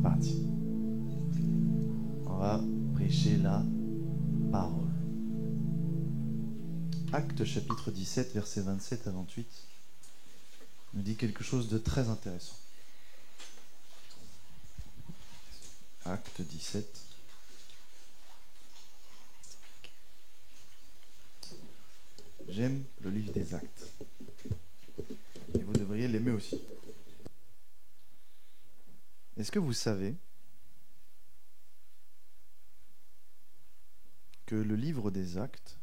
parti. On va prêcher la parole. Actes chapitre 17, versets 27 à 28, nous dit quelque chose de très intéressant. Actes 17. J'aime le livre des Actes. Et vous devriez l'aimer aussi. Est-ce que vous savez que le livre des Actes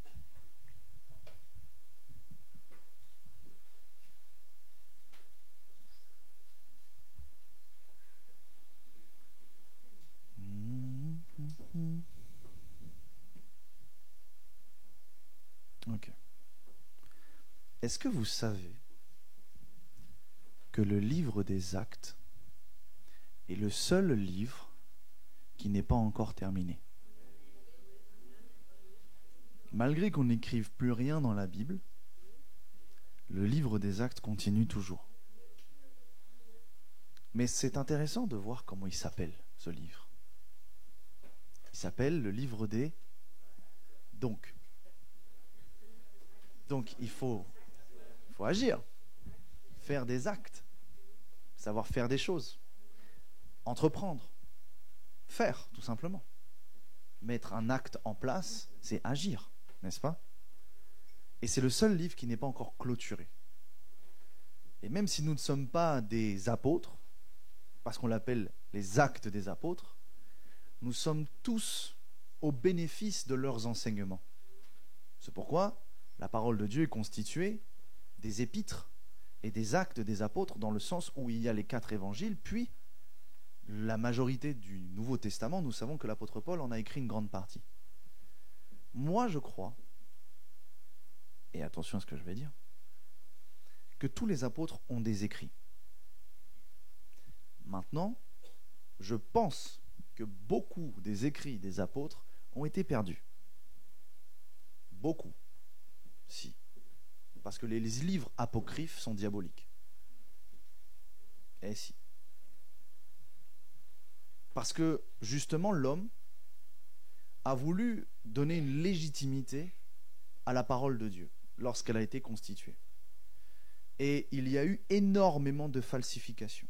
Ok. Est-ce que vous savez que le livre des Actes est le seul livre qui n'est pas encore terminé? Malgré qu'on n'écrive plus rien dans la Bible, le livre des Actes continue toujours. Mais c'est intéressant de voir comment il s'appelle, ce livre. Il s'appelle le livre des... Donc il faut agir, faire des actes, savoir faire des choses, entreprendre, faire tout simplement. Mettre un acte en place, c'est agir, n'est-ce pas? Et c'est le seul livre qui n'est pas encore clôturé. Et même si nous ne sommes pas des apôtres, parce qu'on l'appelle les actes des apôtres, nous sommes tous au bénéfice de leurs enseignements. C'est pourquoi la parole de Dieu est constituée des épîtres et des actes des apôtres, dans le sens où il y a les 4 évangiles, puis la majorité du Nouveau Testament. Nous savons que l'apôtre Paul en a écrit une grande partie. Moi, je crois, et attention à ce que je vais dire, que tous les apôtres ont des écrits. Maintenant, je pense que beaucoup des écrits des apôtres ont été perdus. Beaucoup. Si. Parce que les livres apocryphes sont diaboliques. Eh si. Parce que, justement, l'homme a voulu donner une légitimité à la parole de Dieu lorsqu'elle a été constituée. Et il y a eu énormément de falsifications.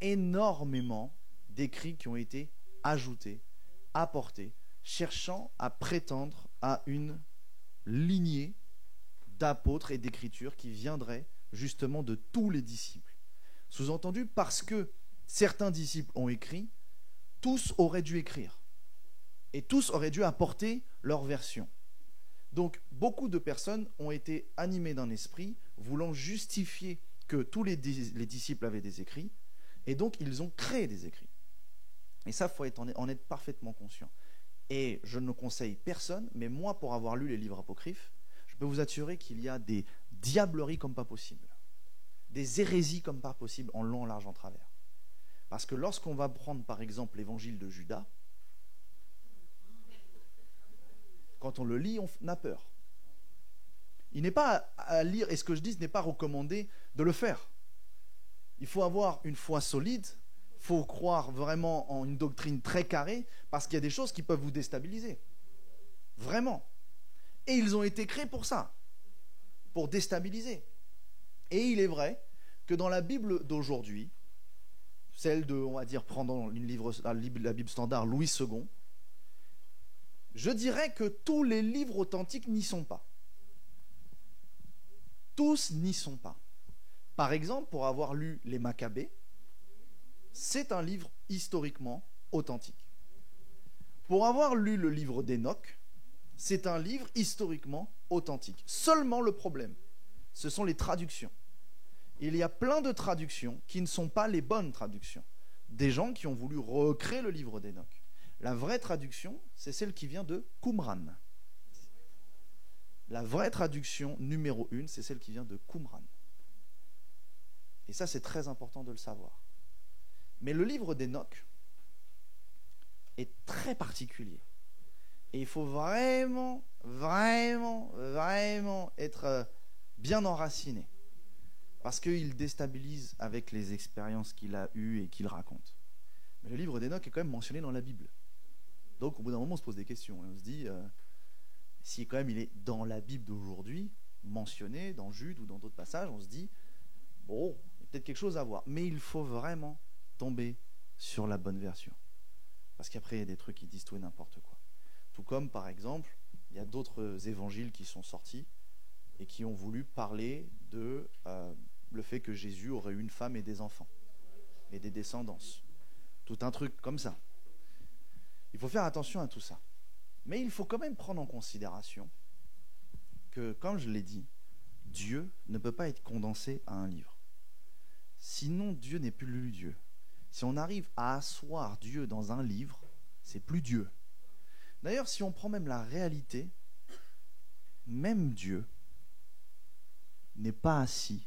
Énormément d'écrits qui ont été ajoutés, apportés, cherchant à prétendre à une lignée d'apôtres et d'écritures qui viendraient justement de tous les disciples. Sous-entendu, parce que certains disciples ont écrit, tous auraient dû écrire. Et tous auraient dû apporter leur version. Donc, beaucoup de personnes ont été animées d'un esprit, voulant justifier que tous les disciples avaient des écrits, et donc ils ont créé des écrits. Et ça, il faut en être parfaitement conscient. Et je ne conseille personne, mais moi, pour avoir lu les livres apocryphes, je peux vous assurer qu'il y a des diableries comme pas possible, des hérésies comme pas possible, en long, en large, en travers. Parce que lorsqu'on va prendre, par exemple, l'évangile de Judas, quand on le lit, on a peur. Il n'est pas à lire, et ce que je dis, ce n'est pas recommandé de le faire. Il faut avoir une foi solide, il faut croire vraiment en une doctrine très carrée, parce qu'il y a des choses qui peuvent vous déstabiliser. Vraiment. Et ils ont été créés pour ça, pour déstabiliser. Et il est vrai que dans la Bible d'aujourd'hui, celle de, on va dire, prendre la Bible standard Louis II, je dirais que tous les livres authentiques n'y sont pas. Tous n'y sont pas. Par exemple, pour avoir lu les Maccabées, c'est un livre historiquement authentique. Pour avoir lu le livre d'Enoch, c'est un livre historiquement authentique. Seulement le problème, ce sont les traductions. Il y a plein de traductions qui ne sont pas les bonnes traductions. Des gens qui ont voulu recréer le livre d'Enoch. La vraie traduction, c'est celle qui vient de Qumran. La vraie traduction numéro 1, c'est celle qui vient de Qumran. Et ça, c'est très important de le savoir. Mais le livre d'Enoch est très particulier. Et il faut vraiment, vraiment, vraiment être bien enraciné. Parce qu'il déstabilise avec les expériences qu'il a eues et qu'il raconte. Mais le livre d'Enoch est quand même mentionné dans la Bible. Donc au bout d'un moment, on se pose des questions. Et on se dit, si quand même il est dans la Bible d'aujourd'hui, mentionné dans Jude ou dans d'autres passages, on se dit, bon, il y a peut-être quelque chose à voir. Mais il faut vraiment tomber sur la bonne version. Parce qu'après, il y a des trucs qui disent tout et n'importe quoi. Tout comme, par exemple, il y a d'autres évangiles qui sont sortis et qui ont voulu parler de le fait que Jésus aurait eu une femme et des enfants et des descendances. Tout un truc comme ça. Il faut faire attention à tout ça. Mais il faut quand même prendre en considération que, comme je l'ai dit, Dieu ne peut pas être condensé à un livre. Sinon, Dieu n'est plus Dieu. Si on arrive à asseoir Dieu dans un livre, c'est plus Dieu. D'ailleurs, si on prend même la réalité, même Dieu n'est pas assis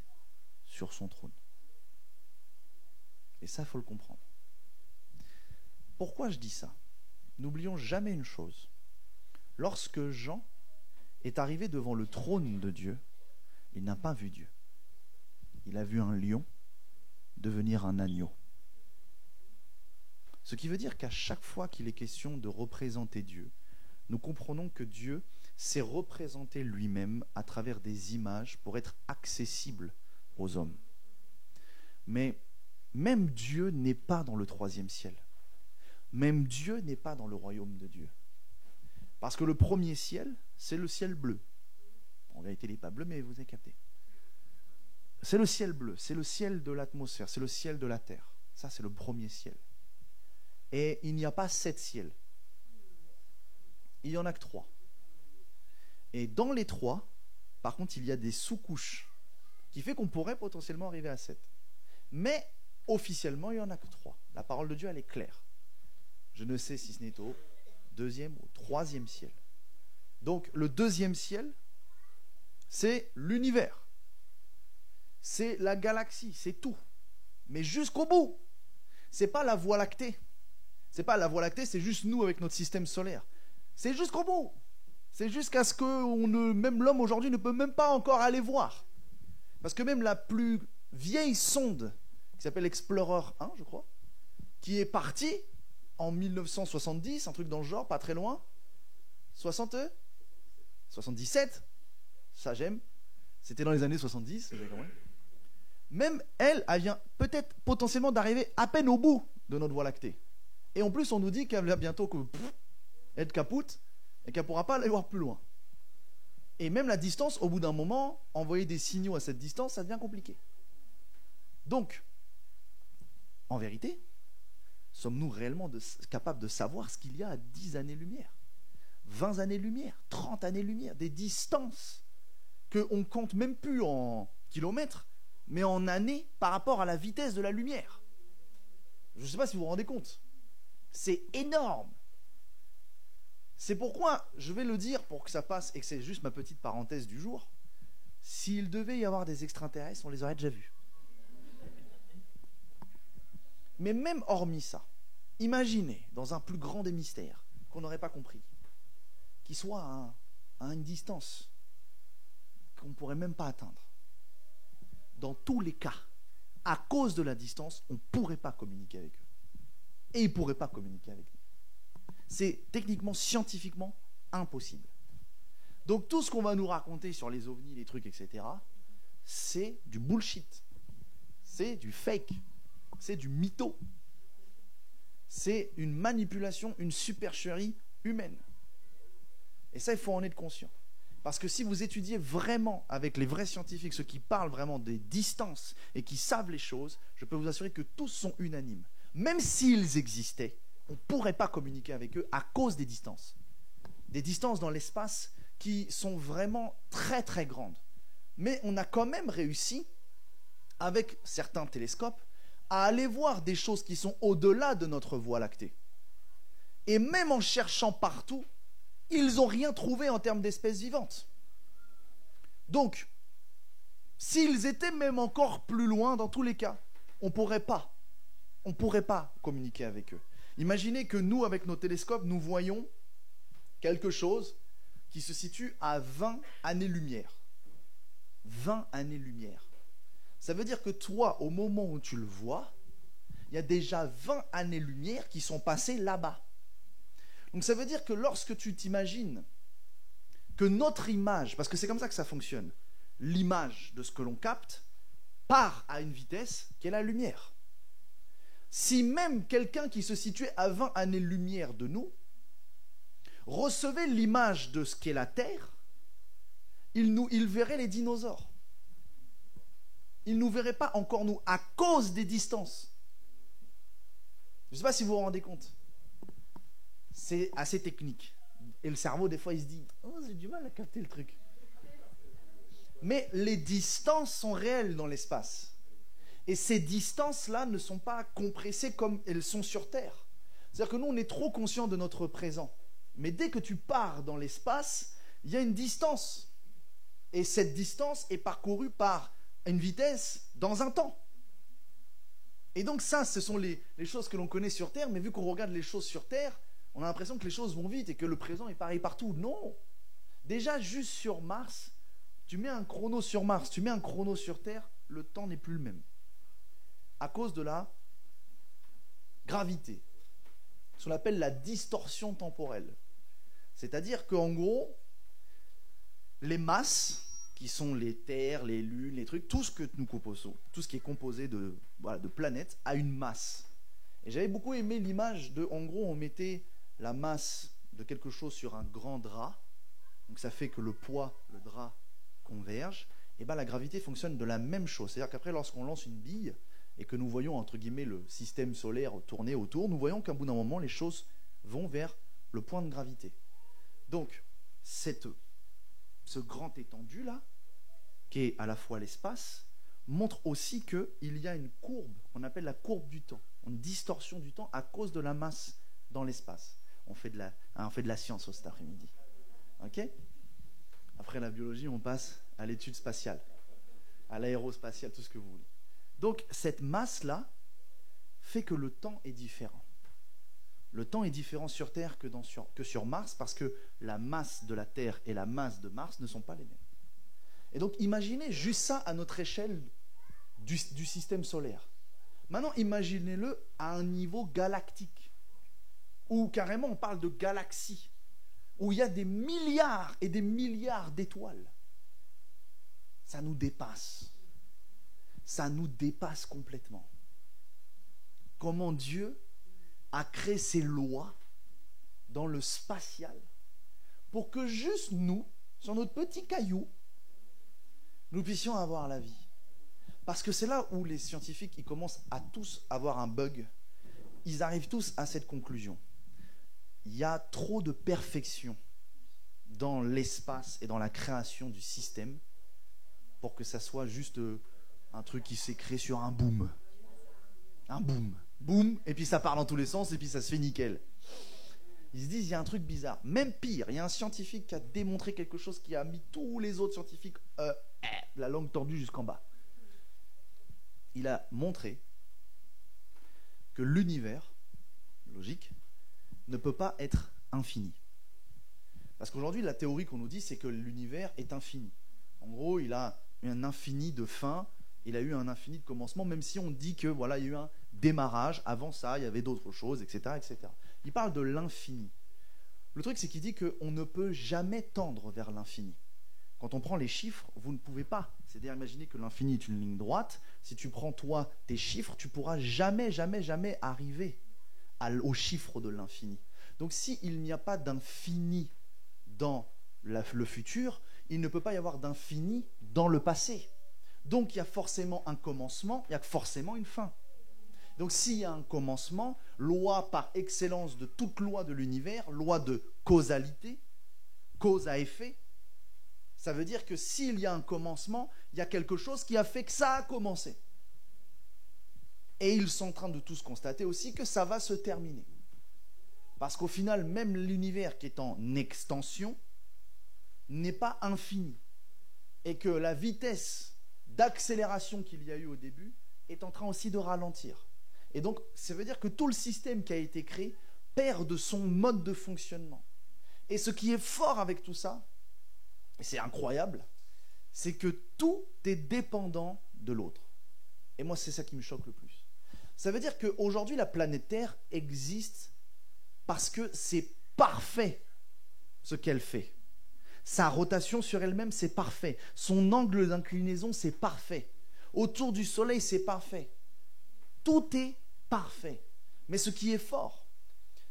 sur son trône. Et ça, il faut le comprendre. Pourquoi je dis ça ? N'oublions jamais une chose. Lorsque Jean est arrivé devant le trône de Dieu, il n'a pas vu Dieu. Il a vu un lion devenir un agneau. Ce qui veut dire qu'à chaque fois qu'il est question de représenter Dieu, nous comprenons que Dieu s'est représenté lui-même à travers des images pour être accessible aux hommes. Mais même Dieu n'est pas dans le troisième ciel. Même Dieu n'est pas dans le royaume de Dieu. Parce que le premier ciel, c'est le ciel bleu. En vérité, il n'est pas bleu, mais vous avez capté. C'est le ciel bleu, c'est le ciel de l'atmosphère, c'est le ciel de la terre. Ça, c'est le premier ciel. Et il n'y a pas 7 ciels. Il n'y en a que 3. Et dans les 3, par contre, il y a des sous-couches qui fait qu'on pourrait potentiellement arriver à 7. Mais officiellement, il n'y en a que 3. La parole de Dieu, elle est claire. Je ne sais si ce n'est au 2e ou au 3e ciel. Donc, le 2e ciel, c'est l'univers. C'est la galaxie, c'est tout. Mais jusqu'au bout. C'est pas la Voie lactée. C'est pas la Voie lactée, c'est juste nous avec notre système solaire. C'est jusqu'au bout. C'est jusqu'à ce que même l'homme aujourd'hui ne peut même pas encore aller voir. Parce que même la plus vieille sonde, qui s'appelle Explorer 1, je crois, qui est partie en 1970, un truc dans le genre, pas très loin, 77, ça j'aime, c'était dans les années 70, vous avez compris. Même elle vient peut-être potentiellement d'arriver à peine au bout de notre Voie lactée. Et en plus, on nous dit qu'elle va bientôt être capoute et qu'elle ne pourra pas aller voir plus loin. Et même la distance, au bout d'un moment, envoyer des signaux à cette distance, ça devient compliqué. Donc, en vérité, sommes-nous réellement capables de savoir ce qu'il y a à 10 années-lumière, 20 années-lumière, 30 années-lumière, des distances qu'on ne compte même plus en kilomètres, mais en années par rapport à la vitesse de la lumière. Je ne sais pas si vous vous rendez compte. C'est énorme. C'est pourquoi, je vais le dire pour que ça passe, et que c'est juste ma petite parenthèse du jour, s'il devait y avoir des extraterrestres, on les aurait déjà vus. Mais même hormis ça, imaginez, dans un plus grand des mystères, qu'on n'aurait pas compris, qui soit à une distance qu'on ne pourrait même pas atteindre. Dans tous les cas, à cause de la distance, on ne pourrait pas communiquer avec eux. Et ils ne pourraient pas communiquer avec nous. C'est techniquement, scientifiquement impossible. Donc tout ce qu'on va nous raconter sur les ovnis, les trucs, etc., c'est du bullshit. C'est du fake. C'est du mytho. C'est une manipulation, une supercherie humaine. Et ça, il faut en être conscient. Parce que si vous étudiez vraiment avec les vrais scientifiques, ceux qui parlent vraiment des distances et qui savent les choses, je peux vous assurer que tous sont unanimes. Même s'ils existaient, on ne pourrait pas communiquer avec eux à cause des distances. Des distances dans l'espace qui sont vraiment très très grandes. Mais on a quand même réussi, avec certains télescopes, à aller voir des choses qui sont au-delà de notre Voie lactée. Et même en cherchant partout, ils n'ont rien trouvé en termes d'espèces vivantes. Donc, s'ils étaient même encore plus loin, dans tous les cas, on ne pourrait pas communiquer avec eux. Imaginez que nous, avec nos télescopes, nous voyons quelque chose qui se situe à 20 années-lumière. 20 années-lumière. Ça veut dire que toi, au moment où tu le vois, il y a déjà 20 années-lumière qui sont passées là-bas. Donc ça veut dire que lorsque tu t'imagines que notre image, parce que c'est comme ça que ça fonctionne, l'image de ce que l'on capte part à une vitesse qui est la lumière. Si même quelqu'un qui se situait à 20 années-lumière de nous recevait l'image de ce qu'est la Terre, il verrait les dinosaures. Il ne nous verrait pas encore nous, à cause des distances. Je ne sais pas si vous vous rendez compte. C'est assez technique. Et le cerveau, des fois, il se dit « Oh, j'ai du mal à capter le truc. » Mais les distances sont réelles dans l'espace. Et ces distances-là ne sont pas compressées comme elles sont sur Terre. C'est-à-dire que nous, on est trop conscients de notre présent. Mais dès que tu pars dans l'espace, il y a une distance. Et cette distance est parcourue par une vitesse dans un temps. Et donc ça, ce sont les choses que l'on connaît sur Terre, mais vu qu'on regarde les choses sur Terre, on a l'impression que les choses vont vite et que le présent est pareil partout. Non. Déjà, juste sur Mars, tu mets un chrono sur Mars, tu mets un chrono sur Terre, le temps n'est plus le même. À cause de la gravité. Ce qu'on appelle la distorsion temporelle. C'est-à-dire qu'en gros, les masses, qui sont les terres, les lunes, les trucs, tout ce que nous composons, tout ce qui est composé de planètes, a une masse. Et j'avais beaucoup aimé l'image de, en gros, on mettait la masse de quelque chose sur un grand drap, donc ça fait que le poids, le drap, converge, et bien la gravité fonctionne de la même chose. C'est-à-dire qu'après, lorsqu'on lance une bille, et que nous voyons, entre guillemets, le système solaire tourner autour, nous voyons qu'à bout d'un moment, les choses vont vers le point de gravité. Donc, ce grand étendu-là, qui est à la fois l'espace, montre aussi qu'il y a une courbe, qu'on appelle la courbe du temps, une distorsion du temps à cause de la masse dans l'espace. On fait de la science cet après-midi. Ok ? Après la biologie, on passe à l'étude spatiale, à l'aérospatiale, tout ce que vous voulez. Donc, cette masse-là fait que le temps est différent. Le temps est différent sur Terre que sur Mars parce que la masse de la Terre et la masse de Mars ne sont pas les mêmes. Et donc, imaginez juste ça à notre échelle du système solaire. Maintenant, imaginez-le à un niveau galactique, où carrément on parle de galaxies, où il y a des milliards et des milliards d'étoiles. Ça nous dépasse. Ça nous dépasse complètement. Comment Dieu a créé ces lois dans le spatial pour que juste nous, sur notre petit caillou, nous puissions avoir la vie. Parce que c'est là où les scientifiques ils commencent à tous avoir un bug. Ils arrivent tous à cette conclusion. Il y a trop de perfection dans l'espace et dans la création du système pour que ça soit juste un truc qui s'est créé sur un boom. Un boom. Boum, et puis ça part dans tous les sens, et puis ça se fait nickel. Ils se disent, il y a un truc bizarre. Même pire, il y a un scientifique qui a démontré quelque chose qui a mis tous les autres scientifiques la langue tordue jusqu'en bas. Il a montré que l'univers, logique, ne peut pas être infini. Parce qu'aujourd'hui, la théorie qu'on nous dit, c'est que l'univers est infini. En gros, il a un infini de fin, il a eu un infini de commencement, même si on dit que voilà, il y a eu un démarrage, avant ça, il y avait d'autres choses, etc., etc. Il parle de l'infini. Le truc, c'est qu'il dit qu'on ne peut jamais tendre vers l'infini. Quand on prend les chiffres, vous ne pouvez pas. C'est-à-dire, imaginez que l'infini est une ligne droite. Si tu prends, toi, tes chiffres, tu pourras jamais, jamais, jamais arriver au chiffre de l'infini. Donc, s'il n'y a pas d'infini dans le futur, il ne peut pas y avoir d'infini dans le passé. Donc, il y a forcément un commencement, il y a forcément une fin. Donc, s'il y a un commencement, loi par excellence de toute loi de l'univers, loi de causalité, cause à effet, ça veut dire que s'il y a un commencement, il y a quelque chose qui a fait que ça a commencé. Et ils sont en train de tous constater aussi que ça va se terminer. Parce qu'au final, même l'univers qui est en extension n'est pas infini. Et que la vitesse d'accélération qu'il y a eu au début est en train aussi de ralentir. Et donc, ça veut dire que tout le système qui a été créé perd de son mode de fonctionnement. Et ce qui est fort avec tout ça, et c'est incroyable, c'est que tout est dépendant de l'autre. Et moi, c'est ça qui me choque le plus. Ça veut dire qu'aujourd'hui, la planète Terre existe parce que c'est parfait ce qu'elle fait. Sa rotation sur elle-même, c'est parfait. Son angle d'inclinaison, c'est parfait. Autour du Soleil, c'est parfait. Tout est parfait. Mais ce qui est fort,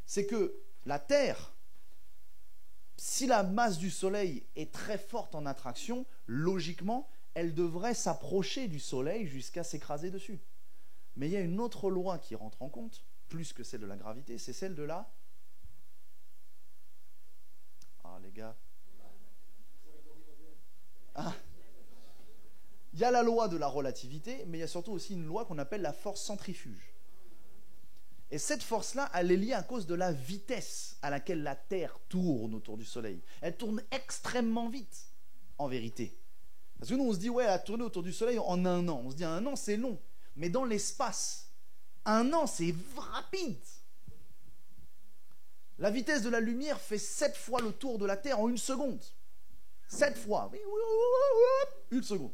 c'est que la Terre, si la masse du Soleil est très forte en attraction, logiquement, elle devrait s'approcher du Soleil jusqu'à s'écraser dessus. Mais il y a une autre loi qui rentre en compte, plus que celle de la gravité, c'est celle de la... Ah les gars... Ah. Il y a la loi de la relativité, mais il y a surtout aussi une loi qu'on appelle la force centrifuge. Et cette force-là, elle est liée à cause de la vitesse à laquelle la Terre tourne autour du Soleil. Elle tourne extrêmement vite, en vérité. Parce que nous, on se dit, ouais, elle a tourné autour du Soleil en 1 an. On se dit, 1 an, c'est long. Mais dans l'espace, 1 an, c'est rapide. La vitesse de la lumière fait 7 fois le tour de la Terre en 1 seconde. 7 fois. 1 seconde.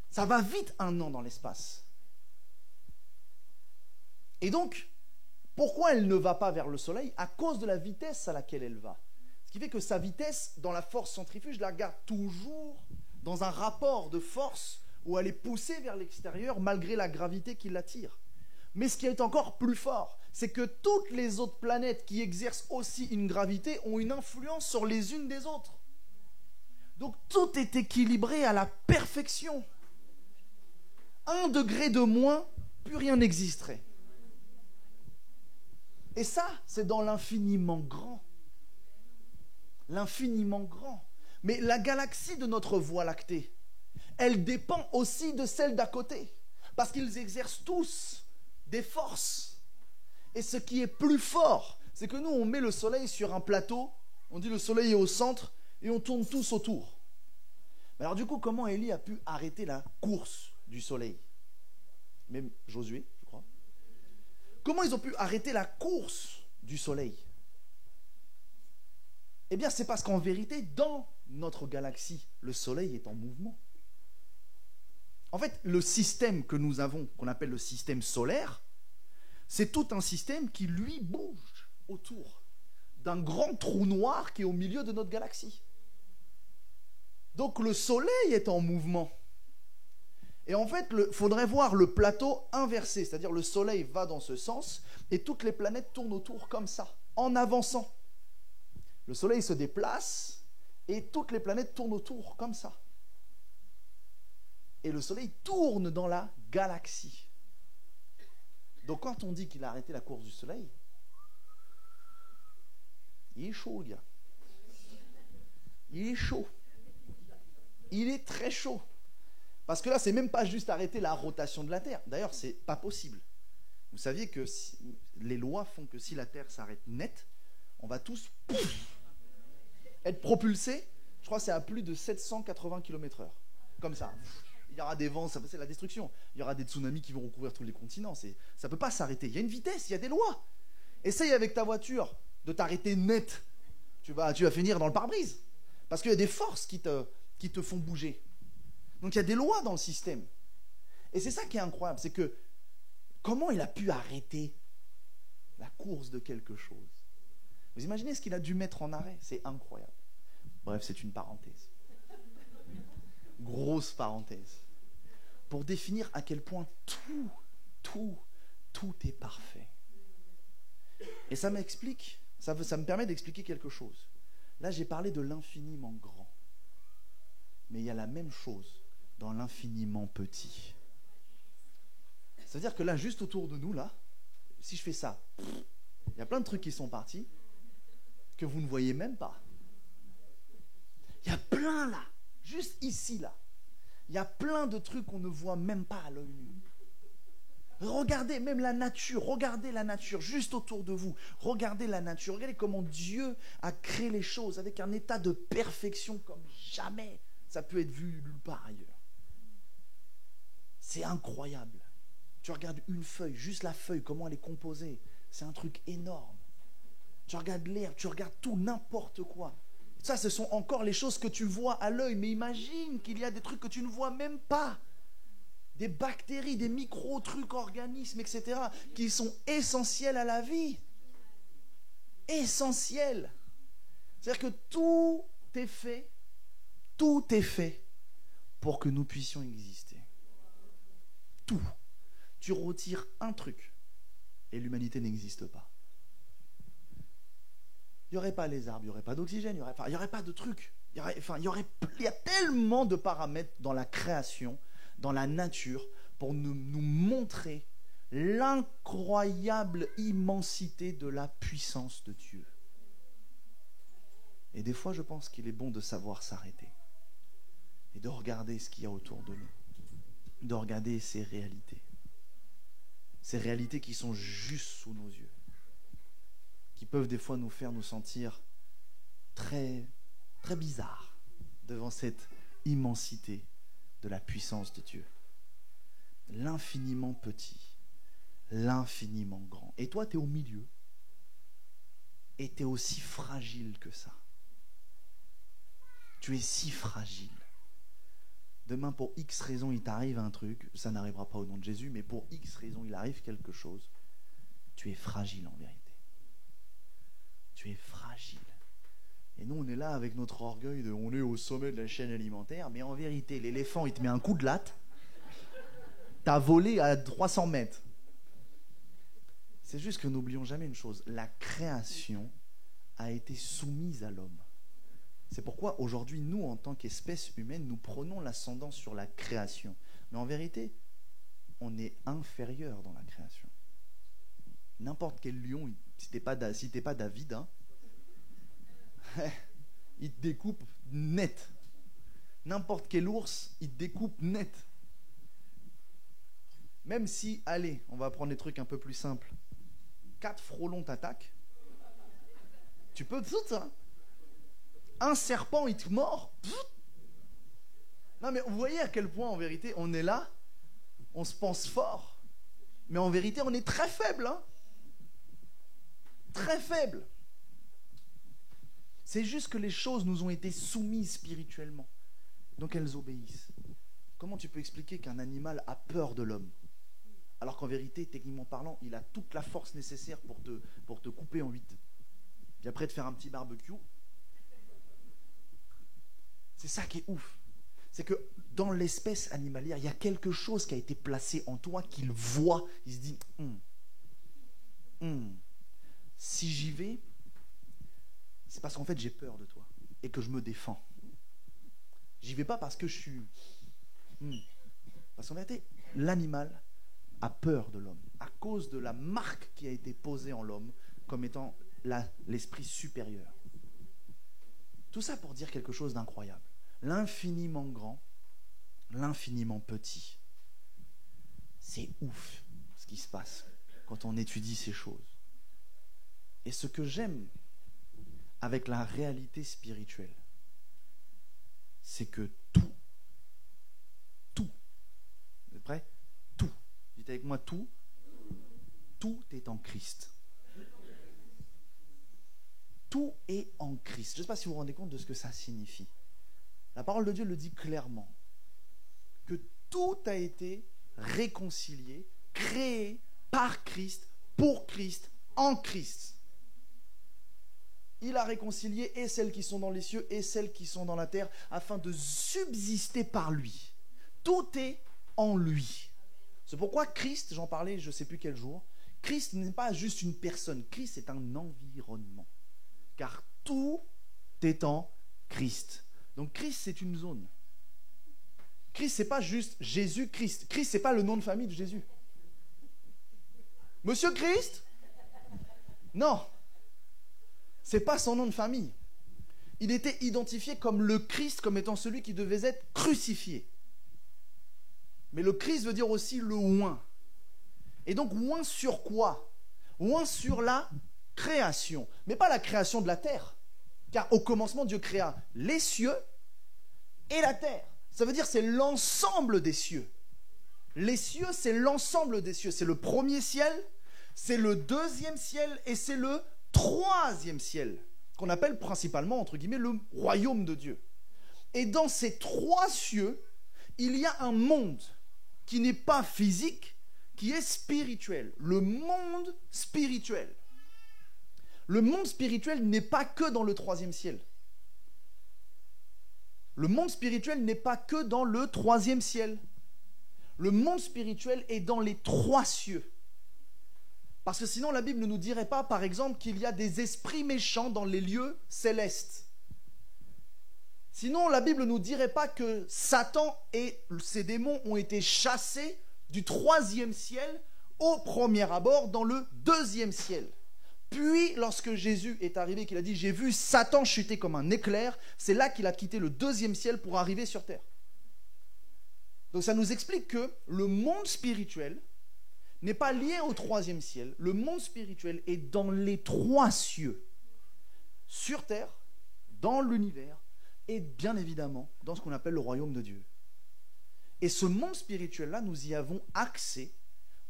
Ça va vite 1 an dans l'espace. Et donc, pourquoi elle ne va pas vers le Soleil? À cause de la vitesse à laquelle elle va. Ce qui fait que sa vitesse, dans la force centrifuge, la garde toujours dans un rapport de force où elle est poussée vers l'extérieur malgré la gravité qui l'attire. Mais ce qui est encore plus fort, c'est que toutes les autres planètes qui exercent aussi une gravité ont une influence sur les unes des autres. Donc tout est équilibré à la perfection. 1 degré de moins, plus rien n'existerait. Et ça, c'est dans l'infiniment grand. L'infiniment grand. Mais la galaxie de notre Voie lactée, elle dépend aussi de celle d'à côté. Parce qu'ils exercent tous des forces. Et ce qui est plus fort, c'est que nous, on met le Soleil sur un plateau, on dit le Soleil est au centre, et on tourne tous autour. Mais alors du coup, comment Élie a pu arrêter la course du Soleil? Même Josué, je crois. Comment ils ont pu arrêter la course du Soleil? Eh bien, c'est parce qu'en vérité, dans notre galaxie, le Soleil est en mouvement. En fait, le système que nous avons, qu'on appelle le système solaire, c'est tout un système qui, lui, bouge autour d'un grand trou noir qui est au milieu de notre galaxie. Donc, le Soleil est en mouvement. Et en fait, il faudrait voir le plateau inversé, c'est-à-dire le Soleil va dans ce sens et toutes les planètes tournent autour comme ça, en avançant. Le Soleil se déplace et toutes les planètes tournent autour comme ça. Et le Soleil tourne dans la galaxie. Donc quand on dit qu'il a arrêté la course du Soleil, il est chaud, le gars. Il est chaud. Il est très chaud. Parce que là, c'est même pas juste arrêter la rotation de la Terre. D'ailleurs, c'est pas possible. Vous saviez que les lois font que si la Terre s'arrête net, on va tous être propulsés. Je crois que c'est à plus de 780 km/h. Comme ça. Il y aura des vents, c'est la destruction. Il y aura des tsunamis qui vont recouvrir tous les continents. Ça ne peut pas s'arrêter. Il y a une vitesse, il y a des lois. Essaye avec ta voiture de t'arrêter net. Tu vas finir dans le pare-brise. Parce qu'il y a des forces qui te font bouger. Donc il y a des lois dans le système. Et c'est ça qui est incroyable, c'est que comment il a pu arrêter la course de quelque chose? Vous imaginez ce qu'il a dû mettre en arrêt? C'est incroyable. Bref, c'est une parenthèse. Grosse parenthèse. Pour définir à quel point tout est parfait. Et ça m'explique, ça me permet d'expliquer quelque chose. Là, j'ai parlé de l'infiniment grand. Mais il y a la même chose dans l'infiniment petit. C'est-à-dire que là, juste autour de nous, là, si je fais ça, il y a plein de trucs qui sont partis que vous ne voyez même pas. Il y a plein là, juste ici, là. Il y a plein de trucs qu'on ne voit même pas à l'œil nu. Regardez même la nature, juste autour de vous. Regardez la nature, regardez comment Dieu a créé les choses avec un état de perfection comme jamais ça peut être vu nulle part ailleurs. C'est incroyable. Tu regardes une feuille, juste la feuille, comment elle est composée. C'est un truc énorme. Tu regardes l'herbe, tu regardes tout, n'importe quoi. Ça, ce sont encore les choses que tu vois à l'œil. Mais imagine qu'il y a des trucs que tu ne vois même pas. des bactéries, des micro-trucs, organismes, etc., qui sont essentiels à la vie. Essentiels. C'est-à-dire que tout est fait pour que nous puissions exister. Tout. Tu retires un truc et l'humanité n'existe pas. Il n'y aurait pas les arbres, il n'y aurait pas d'oxygène, il n'y aurait pas de trucs. Il y a tellement de paramètres dans la création, dans la nature, pour nous montrer l'incroyable immensité de la puissance de Dieu. Et des fois, je pense qu'il est bon de savoir s'arrêter et de regarder ce qu'il y a autour de nous, de regarder ces réalités qui sont juste sous nos yeux, qui peuvent des fois nous faire nous sentir très, très bizarres devant cette immensité de la puissance de Dieu. L'infiniment petit, l'infiniment grand. Et toi, tu es au milieu. Et tu es aussi fragile que ça. Tu es si fragile. Demain, pour X raison, il t'arrive un truc. Ça n'arrivera pas au nom de Jésus, mais pour X raison, il arrive quelque chose. Tu es fragile en vérité. Tu es fragile. Et nous, on est là avec notre orgueil de on est au sommet de la chaîne alimentaire, mais en vérité, l'éléphant, il te met un coup de latte. T'as volé à 300 mètres. C'est juste que n'oublions jamais une chose. La création a été soumise à l'homme. C'est pourquoi aujourd'hui, nous, en tant qu'espèce humaine, nous prenons l'ascendant sur la création. Mais en vérité, on est inférieur dans la création. N'importe quel lion, si t'es pas David, hein, il te découpe net. N'importe quel ours, il te découpe net. Même si, allez, on va prendre des trucs un peu plus simples. 4 frelons t'attaquent. Tu peux tout ça. Un serpent, il te mord. Non, mais vous voyez à quel point, en vérité, on est là, on se pense fort, mais en vérité, on est très faible. Hein, très faible. C'est juste que les choses nous ont été soumises spirituellement. Donc elles obéissent. Comment tu peux expliquer qu'un animal a peur de l'homme ? Alors qu'en vérité, techniquement parlant, il a toute la force nécessaire pour te couper en 8. Puis après de faire un petit barbecue. C'est ça qui est ouf. C'est que dans l'espèce animalière, il y a quelque chose qui a été placé en toi qu'il voit. Il se dit, si j'y vais, c'est parce qu'en fait j'ai peur de toi et que je me défends. J'y vais pas parce que je suis... Parce qu'en vérité, l'animal a peur de l'homme à cause de la marque qui a été posée en l'homme comme étant l'esprit supérieur. Tout ça pour dire quelque chose d'incroyable. L'infiniment grand, l'infiniment petit. C'est ouf ce qui se passe quand on étudie ces choses. Et ce que j'aime avec la réalité spirituelle, c'est que tout, vous êtes prêts ? Tout, dites avec moi tout est en Christ. Tout est en Christ. Je ne sais pas si vous vous rendez compte de ce que ça signifie. La parole de Dieu le dit clairement, que tout a été réconcilié, créé par Christ, pour Christ, en Christ. Il a réconcilié et celles qui sont dans les cieux et celles qui sont dans la terre, afin de subsister par lui. Tout est en lui. C'est pourquoi Christ, j'en parlais je ne sais plus quel jour, Christ n'est pas juste une personne, Christ est un environnement. Car tout est en Christ. Donc Christ, c'est une zone. Christ, c'est pas juste Jésus-Christ. Christ, c'est pas le nom de famille de Jésus. Monsieur Christ ? Non. C'est pas son nom de famille. Il était identifié comme le Christ, comme étant celui qui devait être crucifié. Mais le Christ veut dire aussi le oint. Et donc, oint sur quoi ? Oint sur la création. Mais pas la création de la terre. Car au commencement, Dieu créa les cieux et la terre. Ça veut dire que c'est l'ensemble des cieux. Les cieux, c'est l'ensemble des cieux. C'est le premier ciel, c'est le deuxième ciel et c'est le troisième ciel, qu'on appelle principalement, entre guillemets, le royaume de Dieu. Et dans ces 3 cieux, il y a un monde qui n'est pas physique, qui est spirituel. Le monde spirituel. Le monde spirituel n'est pas que dans le troisième ciel. Le monde spirituel n'est pas que dans le troisième ciel. Le monde spirituel est dans les trois cieux. Parce que sinon, la Bible ne nous dirait pas, par exemple, qu'il y a des esprits méchants dans les lieux célestes. Sinon, la Bible ne nous dirait pas que Satan et ses démons ont été chassés du troisième ciel au premier abord dans le deuxième ciel. Puis, lorsque Jésus est arrivé, qu'il a dit « J'ai vu Satan chuter comme un éclair », c'est là qu'il a quitté le deuxième ciel pour arriver sur terre. Donc ça nous explique que le monde spirituel n'est pas lié au troisième ciel. Le monde spirituel est dans les trois cieux. Sur terre, dans l'univers, et bien évidemment dans ce qu'on appelle le royaume de Dieu. Et ce monde spirituel-là, nous y avons accès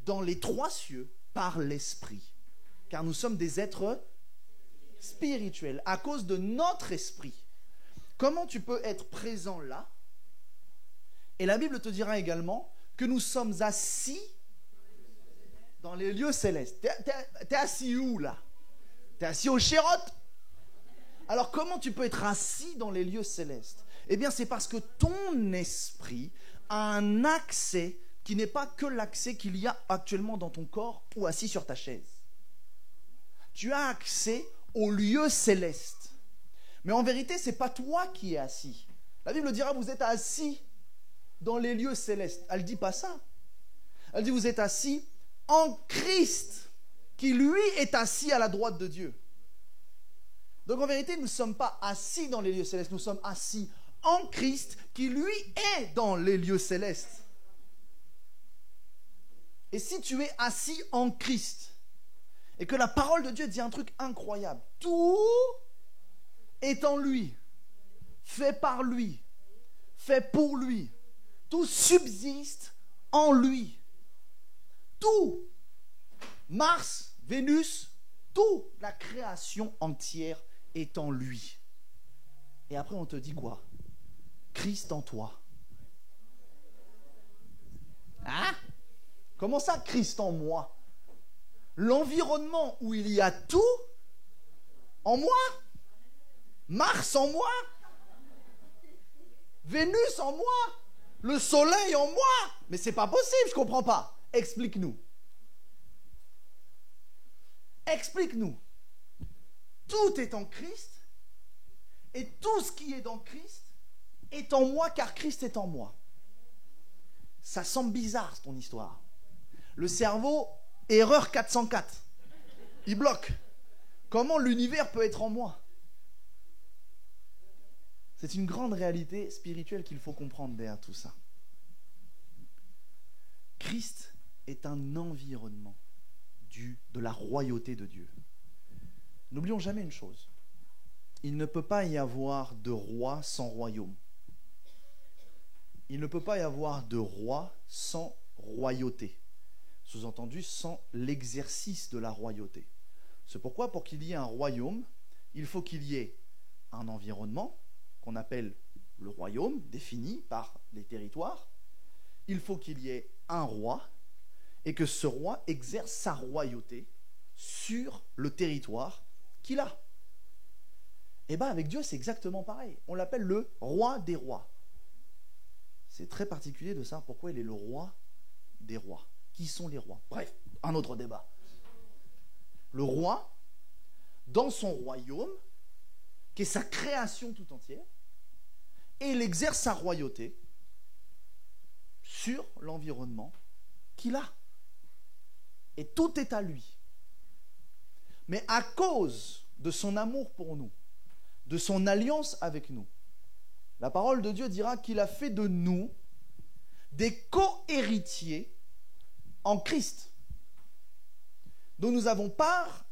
dans les trois cieux par l'esprit. Car nous sommes des êtres spirituels à cause de notre esprit. Comment tu peux être présent là? Et la Bible te dira également que nous sommes assis dans les lieux célestes. T'es assis où là? T'es assis au Chérotte? Alors comment tu peux être assis dans les lieux célestes? Eh bien c'est parce que ton esprit a un accès qui n'est pas que l'accès qu'il y a actuellement dans ton corps ou assis sur ta chaise. Tu as accès aux lieux célestes. Mais en vérité, ce n'est pas toi qui es assis. La Bible dira, vous êtes assis dans les lieux célestes. Elle ne dit pas ça. Elle dit, vous êtes assis en Christ, qui lui est assis à la droite de Dieu. Donc en vérité, nous ne sommes pas assis dans les lieux célestes, nous sommes assis en Christ, qui lui est dans les lieux célestes. Et si tu es assis en Christ, et que la parole de Dieu dit un truc incroyable, tout est en lui, fait par lui, fait pour lui, tout subsiste en lui. Tout, Mars, Vénus, toute la création entière est en lui. Et après on te dit quoi? Christ en toi. Hein? Comment ça, Christ en moi? L'environnement où il y a tout en moi? Mars en moi? Vénus en moi? Le soleil en moi? Mais c'est pas possible, je comprends pas. Explique-nous. Explique-nous. Tout est en Christ et tout ce qui est dans Christ est en moi car Christ est en moi. Ça semble bizarre ton histoire. Le cerveau, erreur 404. Il bloque. Comment l'univers peut être en moi? C'est une grande réalité spirituelle qu'il faut comprendre derrière tout ça. Christ est un environnement de la royauté de Dieu. N'oublions jamais une chose. Il ne peut pas y avoir de roi sans royaume. Il ne peut pas y avoir de roi sans royauté. Sous-entendu, sans l'exercice de la royauté. C'est pourquoi, pour qu'il y ait un royaume, il faut qu'il y ait un environnement qu'on appelle le royaume, défini par les territoires. Il faut qu'il y ait un roi et que ce roi exerce sa royauté sur le territoire qu'il a. Et bien avec Dieu, c'est exactement pareil. On l'appelle le roi des rois. C'est très particulier de savoir pourquoi il est le roi des rois. Qui sont les rois? Bref, un autre débat. Le roi, dans son royaume, qui est sa création tout entière, et il exerce sa royauté sur l'environnement qu'il a. Et tout est à lui. Mais à cause de son amour pour nous, de son alliance avec nous, la parole de Dieu dira qu'il a fait de nous des co-héritiers en Christ. Donc nous avons part,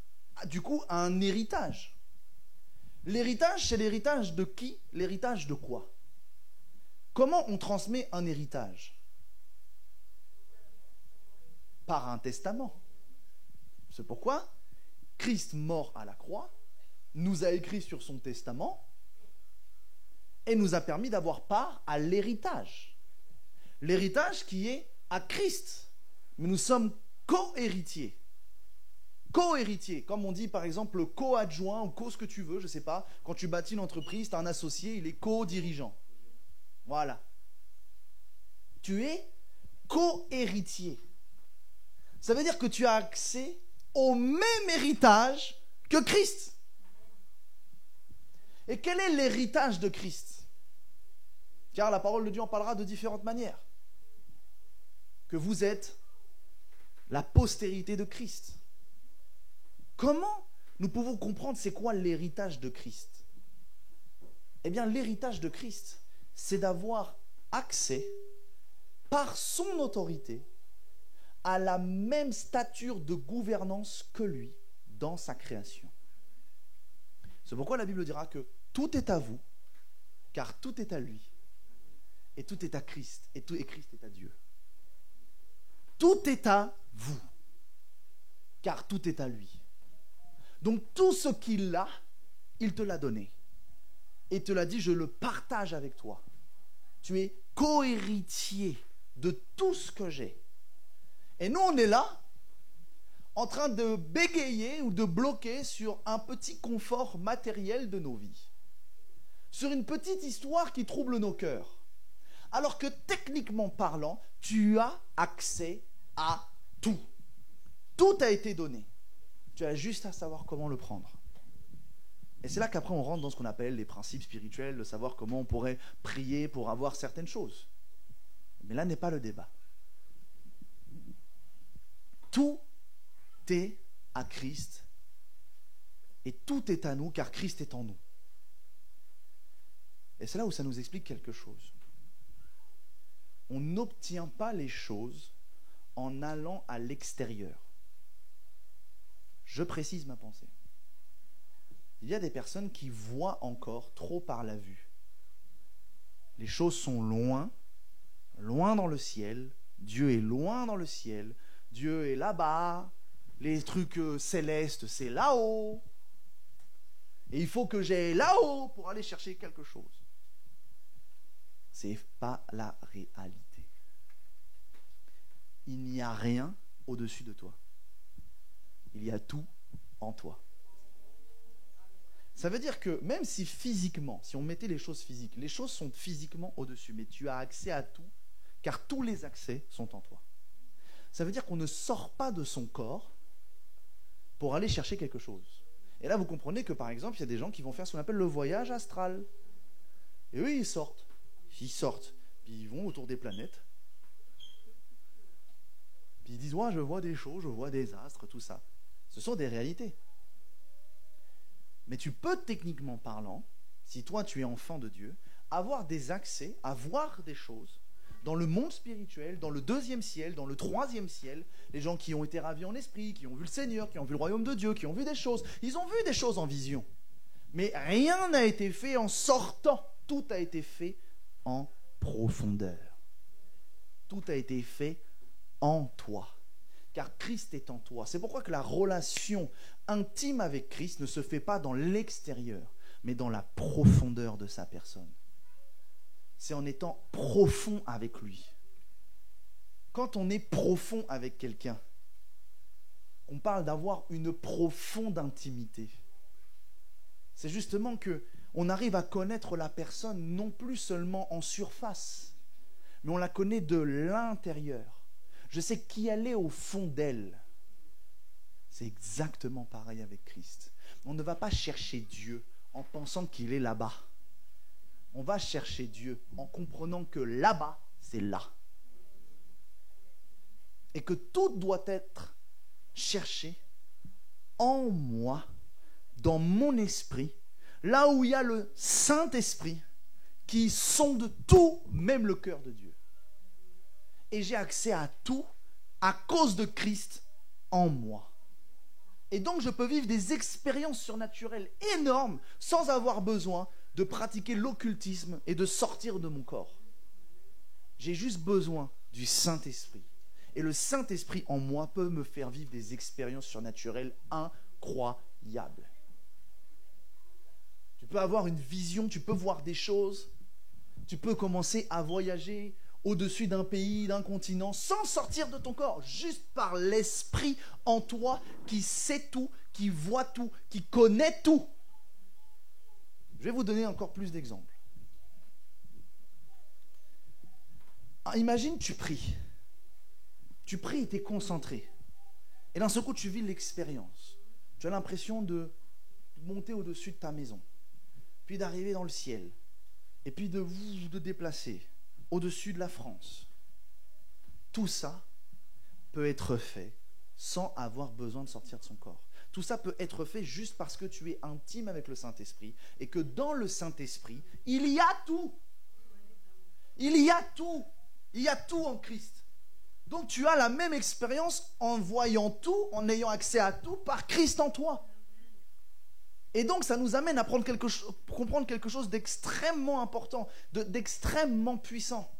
du coup, à un héritage. L'héritage, c'est l'héritage de qui? L'héritage de quoi? Comment on transmet un héritage? Par un testament. C'est pourquoi Christ, mort à la croix, nous a écrit sur son testament et nous a permis d'avoir part à l'héritage. L'héritage qui est à Christ, mais nous sommes co-héritiers. Co-héritier, comme on dit par exemple co-adjoint ou co ce que tu veux, je ne sais pas. Quand tu bâtis une entreprise, tu as un associé, il est co-dirigeant. Voilà. Tu es co-héritier. Ça veut dire que tu as accès au même héritage que Christ. Et quel est l'héritage de Christ? Car la parole de Dieu en parlera de différentes manières. Que vous êtes la postérité de Christ. Comment nous pouvons comprendre c'est quoi l'héritage de Christ? Eh bien, l'héritage de Christ, c'est d'avoir accès, par son autorité, à la même stature de gouvernance que lui dans sa création. C'est pourquoi la Bible dira que tout est à vous, car tout est à lui, et tout est à Christ, et Christ est à Dieu. Tout est à vous, car tout est à lui. Donc tout ce qu'il a, il te l'a donné. Et te l'a dit, je le partage avec toi. Tu es co-héritier de tout ce que j'ai. Et nous, on est là, en train de bégayer ou de bloquer sur un petit confort matériel de nos vies. Sur une petite histoire qui trouble nos cœurs. Alors que techniquement parlant, tu as accès à tout. Tout a été donné. Tu as juste à savoir comment le prendre. Et c'est là qu'après on rentre dans ce qu'on appelle les principes spirituels, de savoir comment on pourrait prier pour avoir certaines choses. Mais là n'est pas le débat. Tout est à Christ et tout est à nous car Christ est en nous. Et c'est là où ça nous explique quelque chose. On n'obtient pas les choses en allant à l'extérieur. Je précise ma pensée. Il y a des personnes qui voient encore trop par la vue. Les choses sont loin, loin dans le ciel. Dieu est loin dans le ciel. Dieu est là-bas. Les trucs célestes, c'est là-haut. Et il faut que j'aille là-haut pour aller chercher quelque chose. C'est pas la réalité. Il n'y a rien au-dessus de toi. Il y a tout en toi. Ça veut dire que même si physiquement, si on mettait les choses physiques, les choses sont physiquement au-dessus, mais tu as accès à tout, car tous les accès sont en toi. Ça veut dire qu'on ne sort pas de son corps pour aller chercher quelque chose. Et là, vous comprenez que, par exemple, il y a des gens qui vont faire ce qu'on appelle le voyage astral. Et eux, ils sortent, puis ils vont autour des planètes. Puis ils disent, ouais, je vois des choses, je vois des astres, tout ça. Ce sont des réalités. Mais tu peux, techniquement parlant, si toi tu es enfant de Dieu, avoir des accès à voir des choses dans le monde spirituel, dans le 2e ciel, dans le 3e ciel. Les gens qui ont été ravis en esprit, qui ont vu le Seigneur, qui ont vu le royaume de Dieu, qui ont vu des choses. Ils ont vu des choses en vision. Mais rien n'a été fait en sortant. Tout a été fait en profondeur. Tout a été fait en toi. Car Christ est en toi. C'est pourquoi que la relation intime avec Christ ne se fait pas dans l'extérieur, mais dans la profondeur de sa personne. C'est en étant profond avec lui. Quand on est profond avec quelqu'un, on parle d'avoir une profonde intimité. C'est justement que on arrive à connaître la personne non plus seulement en surface, mais on la connaît de l'intérieur. Je sais qui elle est au fond d'elle. C'est exactement pareil avec Christ. On ne va pas chercher Dieu en pensant qu'il est là-bas. On va chercher Dieu en comprenant que là-bas, c'est là. Et que tout doit être cherché en moi, dans mon esprit, là où il y a le Saint-Esprit qui sonde tout, même le cœur de Dieu. Et j'ai accès à tout à cause de Christ en moi. Et donc je peux vivre des expériences surnaturelles énormes sans avoir besoin de pratiquer l'occultisme et de sortir de mon corps. J'ai juste besoin du Saint-Esprit. Et le Saint-Esprit en moi peut me faire vivre des expériences surnaturelles incroyables. Tu peux avoir une vision, tu peux voir des choses, tu peux commencer à voyager au-dessus d'un pays, d'un continent, sans sortir de ton corps, juste par l'esprit en toi qui sait tout, qui voit tout, qui connaît tout. Je vais vous donner encore plus d'exemples. Imagine, tu pries. Tu pries et tu es concentré. Et d'un seul coup, tu vis l'expérience. Tu as l'impression de monter au-dessus de ta maison, puis d'arriver dans le ciel, et puis de vous déplacer au-dessus de la France. Tout ça peut être fait sans avoir besoin de sortir de son corps. Tout ça peut être fait juste parce que tu es intime avec le Saint-Esprit et que dans le Saint-Esprit, il y a tout. Il y a tout. Il y a tout en Christ. Donc tu as la même expérience en voyant tout, en ayant accès à tout par Christ en toi. Et donc ça nous amène à comprendre quelque chose d'extrêmement important, d'extrêmement puissant.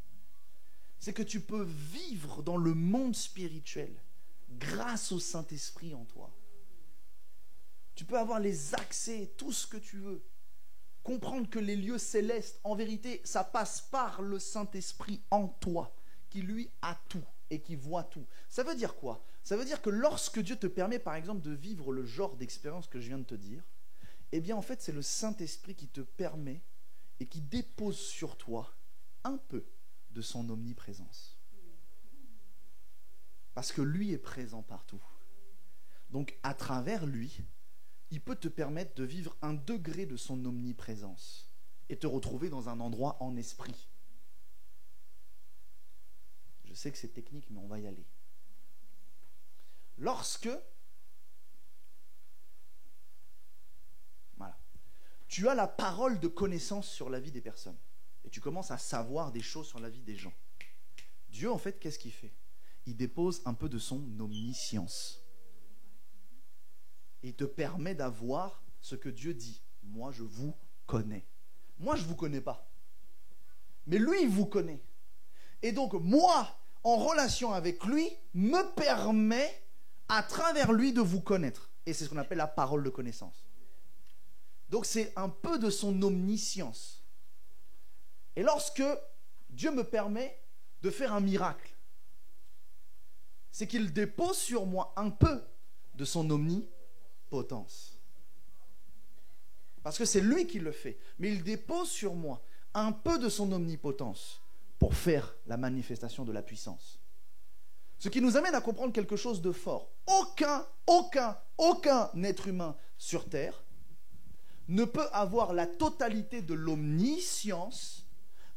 C'est que tu peux vivre dans le monde spirituel grâce au Saint-Esprit en toi. Tu peux avoir les accès, tout ce que tu veux. Comprendre que les lieux célestes, en vérité, ça passe par le Saint-Esprit en toi, qui lui a tout et qui voit tout. Ça veut dire quoi? Ça veut dire que lorsque Dieu te permet, par exemple, de vivre le genre d'expérience que je viens de te dire, eh bien, en fait, c'est le Saint-Esprit qui te permet et qui dépose sur toi un peu de son omniprésence. Parce que lui est présent partout. Donc, à travers lui, il peut te permettre de vivre un degré de son omniprésence et te retrouver dans un endroit en esprit. Je sais que c'est technique, mais on va y aller. Lorsque tu as la parole de connaissance sur la vie des personnes et tu commences à savoir des choses sur la vie des gens, Dieu, en fait, qu'est-ce qu'il fait? Il dépose un peu de son omniscience. Il te permet d'avoir ce que Dieu dit. Moi, je vous connais. Moi, je ne vous connais pas. Mais lui, il vous connaît. Et donc, moi, en relation avec lui, me permet, à travers lui, de vous connaître. Et c'est ce qu'on appelle la parole de connaissance. Donc, c'est un peu de son omniscience. Et lorsque Dieu me permet de faire un miracle, c'est qu'il dépose sur moi un peu de son omnipotence. Parce que c'est lui qui le fait. Mais il dépose sur moi un peu de son omnipotence pour faire la manifestation de la puissance. Ce qui nous amène à comprendre quelque chose de fort. Aucun être humain sur Terre ne peut avoir la totalité de l'omniscience,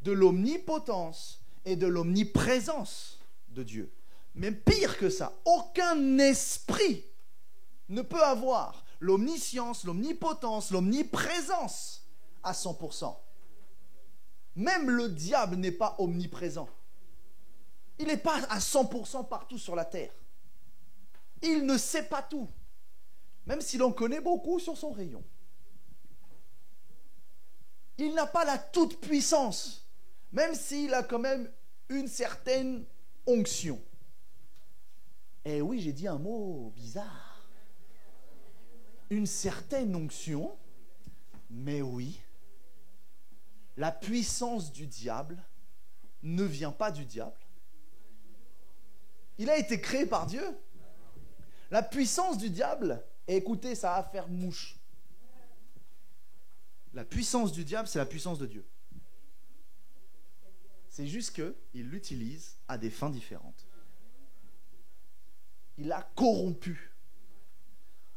de l'omnipotence et de l'omniprésence de Dieu. Mais pire que ça, aucun esprit ne peut avoir l'omniscience, l'omnipotence, l'omniprésence à 100%. Même le diable n'est pas omniprésent. Il n'est pas à 100% partout sur la terre. Il ne sait pas tout, même s'il en connaît beaucoup sur son rayon. Il n'a pas la toute-puissance, même s'il a quand même une certaine onction. Eh oui, j'ai dit un mot bizarre. Une certaine onction, mais oui, la puissance du diable ne vient pas du diable. Il a été créé par Dieu. La puissance du diable, et écoutez, ça va faire mouche. La puissance du diable, c'est la puissance de Dieu. C'est juste qu'il l'utilise à des fins différentes. Il a corrompu.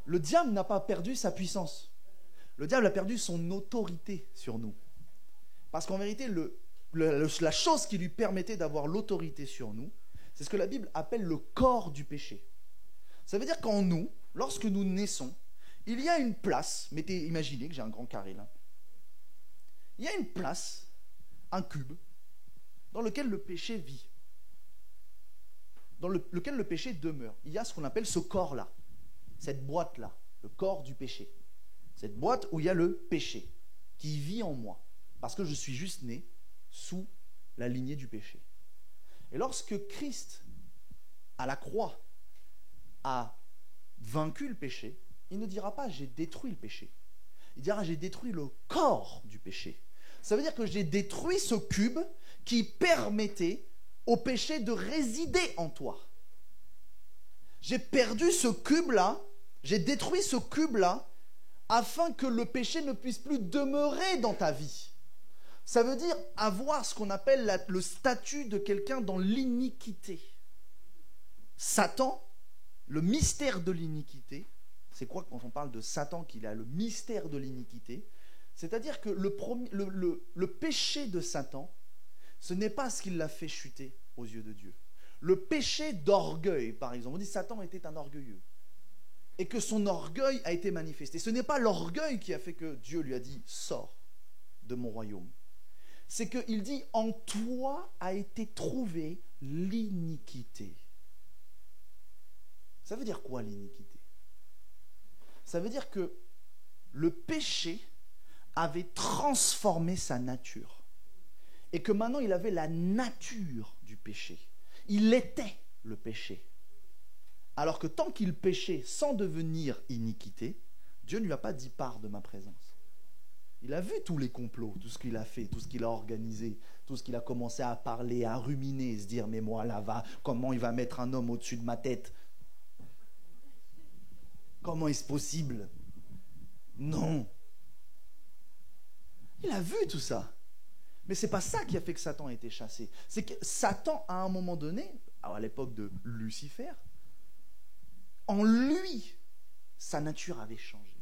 Le diable n'a pas perdu sa puissance. Le diable a perdu son autorité sur nous. Parce qu'en vérité, la chose qui lui permettait d'avoir l'autorité sur nous, c'est ce que la Bible appelle le corps du péché. Ça veut dire qu'en nous, lorsque nous naissons, il y a une place, imaginez que j'ai un grand carré là. Il y a une place, un cube, dans lequel le péché vit, dans lequel le péché demeure. Il y a ce qu'on appelle ce corps-là, cette boîte-là, le corps du péché. Cette boîte où il y a le péché qui vit en moi, parce que je suis juste né sous la lignée du péché. Et lorsque Christ, à la croix, a vaincu le péché, il ne dira pas « j'ai détruit le péché ». Il dira « j'ai détruit le corps du péché ». Ça veut dire que j'ai détruit ce cube qui permettait au péché de résider en toi. J'ai perdu ce cube-là, j'ai détruit ce cube-là, afin que le péché ne puisse plus demeurer dans ta vie. Ça veut dire avoir ce qu'on appelle le statut de quelqu'un dans l'iniquité. Satan, le mystère de l'iniquité, c'est quoi quand on parle de Satan, qu'il a le mystère de l'iniquité? C'est-à-dire que le péché de Satan, ce n'est pas ce qui l'a fait chuter aux yeux de Dieu. Le péché d'orgueil, par exemple, on dit Satan était un orgueilleux, et que son orgueil a été manifesté. Ce n'est pas l'orgueil qui a fait que Dieu lui a dit « Sors de mon royaume ». C'est qu'il dit « En toi a été trouvée l'iniquité ». Ça veut dire quoi l'iniquité? Ça veut dire que le péché avait transformé sa nature. Et que maintenant il avait la nature du péché. Il était le péché. Alors que tant qu'il péchait sans devenir iniquité, Dieu ne lui a pas dit pars de ma présence. Il a vu tous les complots, tout ce qu'il a fait, tout ce qu'il a organisé, tout ce qu'il a commencé à parler, à ruminer, se dire mais moi là-bas, comment il va mettre un homme au-dessus de ma tête? Comment est-ce possible? Non. Il a vu tout ça. Mais ce n'est pas ça qui a fait que Satan a été chassé. C'est que Satan, à un moment donné, à l'époque de Lucifer, en lui, sa nature avait changé.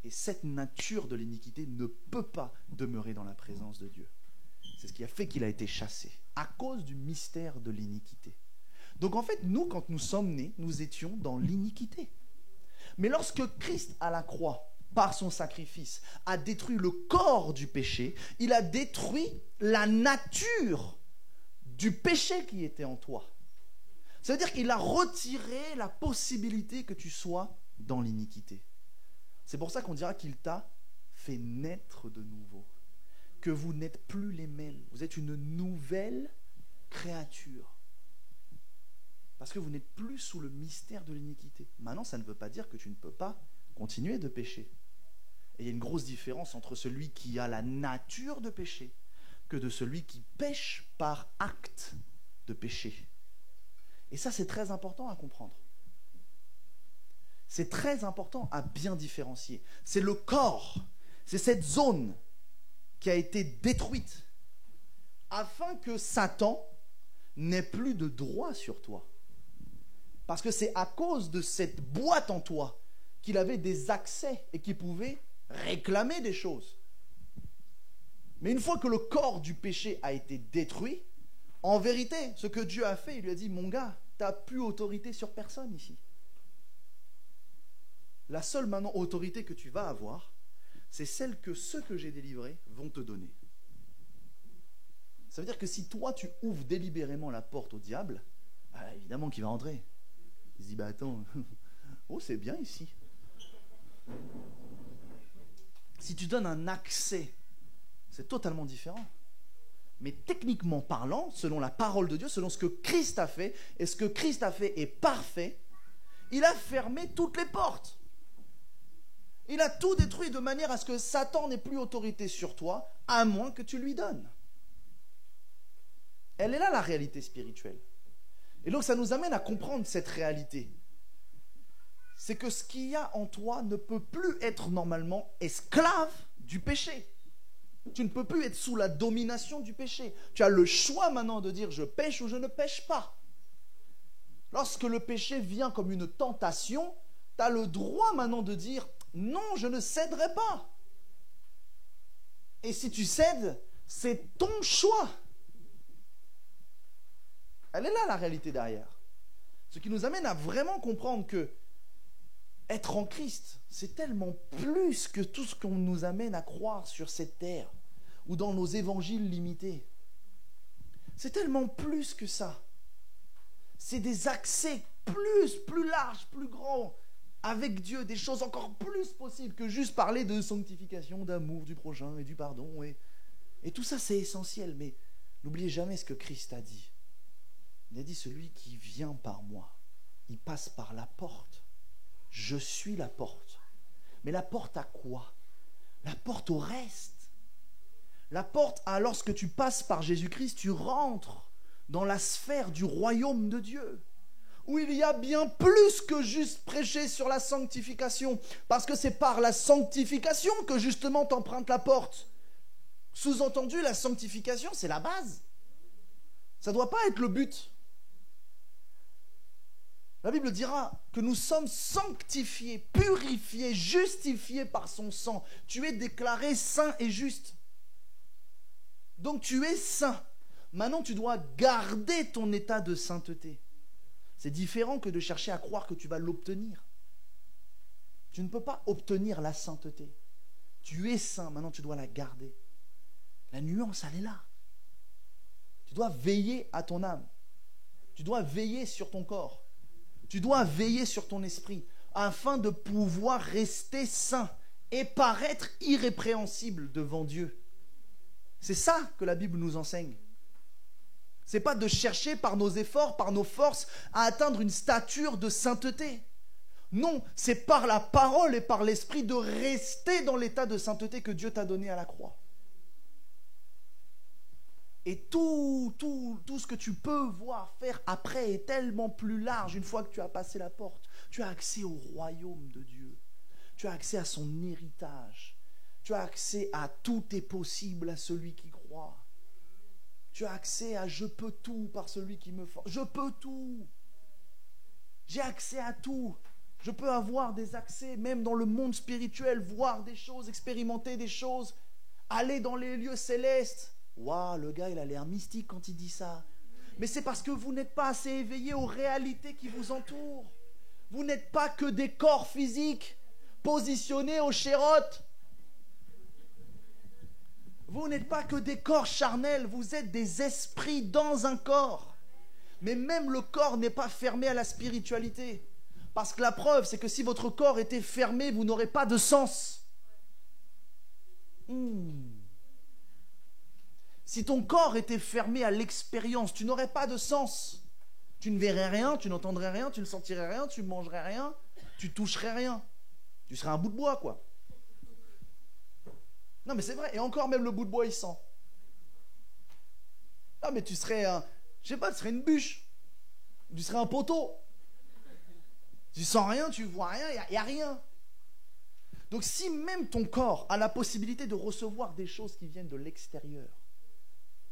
Et cette nature de l'iniquité ne peut pas demeurer dans la présence de Dieu. C'est ce qui a fait qu'il a été chassé, à cause du mystère de l'iniquité. Donc en fait, nous, quand nous sommes nés, nous étions dans l'iniquité. Mais lorsque Christ, à la croix, par son sacrifice, a détruit le corps du péché, il a détruit la nature du péché qui était en toi. Ça veut dire qu'il a retiré la possibilité que tu sois dans l'iniquité. C'est pour ça qu'on dira qu'il t'a fait naître de nouveau. Que vous n'êtes plus les mêmes. Vous êtes une nouvelle créature. Parce que vous n'êtes plus sous le mystère de l'iniquité. Maintenant, ça ne veut pas dire que tu ne peux pas continuer de pécher. Et il y a une grosse différence entre celui qui a la nature de péché que de celui qui pêche par acte de péché. Et ça, c'est très important à comprendre. C'est très important à bien différencier. C'est le corps, c'est cette zone qui a été détruite afin que Satan n'ait plus de droit sur toi. Parce que c'est à cause de cette boîte en toi qu'il avait des accès et qu'il pouvait réclamer des choses. Mais une fois que le corps du péché a été détruit, en vérité, ce que Dieu a fait, il lui a dit, mon gars, tu n'as plus autorité sur personne ici. La seule maintenant autorité que tu vas avoir, c'est celle que ceux que j'ai délivrés vont te donner. Ça veut dire que si toi, tu ouvres délibérément la porte au diable, évidemment qu'il va entrer. Il se dit, attends, oh c'est bien ici. Si tu donnes un accès, c'est totalement différent. Mais techniquement parlant, selon la parole de Dieu, selon ce que Christ a fait, et ce que Christ a fait est parfait, il a fermé toutes les portes. Il a tout détruit de manière à ce que Satan n'ait plus autorité sur toi, à moins que tu lui donnes. Elle est là la réalité spirituelle. Et donc ça nous amène à comprendre cette réalité. C'est que ce qu'il y a en toi ne peut plus être normalement esclave du péché. Tu ne peux plus être sous la domination du péché. Tu as le choix maintenant de dire je pêche ou je ne pêche pas. Lorsque le péché vient comme une tentation, tu as le droit maintenant de dire non, je ne céderai pas. Et si tu cèdes, c'est ton choix. Elle est là la réalité derrière. Ce qui nous amène à vraiment comprendre que être en Christ, c'est tellement plus que tout ce qu'on nous amène à croire sur cette terre ou dans nos évangiles limités. C'est tellement plus que ça. C'est des accès plus larges, plus grands avec Dieu, des choses encore plus possibles que juste parler de sanctification, d'amour du prochain et du pardon. Et tout ça, c'est essentiel. Mais n'oubliez jamais ce que Christ a dit. Il a dit, celui qui vient par moi, il passe par la porte. Je suis la porte. Mais la porte à quoi? La porte au reste. La porte à lorsque tu passes par Jésus-Christ, tu rentres dans la sphère du royaume de Dieu, où il y a bien plus que juste prêcher sur la sanctification, parce que c'est par la sanctification que justement t'empruntes la porte. Sous-entendu, la sanctification, c'est la base. Ça ne doit pas être le but. La Bible dira que nous sommes sanctifiés, purifiés, justifiés par son sang. Tu es déclaré saint et juste. Donc tu es saint. Maintenant, tu dois garder ton état de sainteté. C'est différent que de chercher à croire que tu vas l'obtenir. Tu ne peux pas obtenir la sainteté. Tu es saint, maintenant tu dois la garder. La nuance, elle est là. Tu dois veiller à ton âme. Tu dois veiller sur ton corps. Tu dois veiller sur ton esprit afin de pouvoir rester saint et paraître irrépréhensible devant Dieu. C'est ça que la Bible nous enseigne. Ce n'est pas de chercher par nos efforts, par nos forces, à atteindre une stature de sainteté. Non, c'est par la parole et par l'esprit de rester dans l'état de sainteté que Dieu t'a donné à la croix. Et tout ce que tu peux voir faire après est tellement plus large une fois que tu as passé la porte. Tu as accès au royaume de Dieu. Tu as accès à son héritage. Tu as accès à tout est possible à celui qui croit. Tu as accès à je peux tout par celui qui me force. Je peux tout. J'ai accès à tout. Je peux avoir des accès même dans le monde spirituel, voir des choses, expérimenter des choses, aller dans les lieux célestes. Waouh, le gars, il a l'air mystique quand il dit ça. Mais c'est parce que vous n'êtes pas assez éveillé aux réalités qui vous entourent. Vous n'êtes pas que des corps physiques positionnés au chérotes. Vous n'êtes pas que des corps charnels, vous êtes des esprits dans un corps. Mais même le corps n'est pas fermé à la spiritualité. Parce que la preuve, c'est que si votre corps était fermé, vous n'aurez pas de sens. Si ton corps était fermé à l'expérience, tu n'aurais pas de sens. Tu ne verrais rien, tu n'entendrais rien, tu ne sentirais rien, tu ne mangerais rien, tu toucherais rien. Tu serais un bout de bois, quoi. Non, mais c'est vrai. Et encore, même le bout de bois, il sent. Ah, mais tu serais je sais pas, tu serais une bûche. Tu serais un poteau. Tu sens rien, tu vois rien, il n'y a rien. Donc, si même ton corps a la possibilité de recevoir des choses qui viennent de l'extérieur,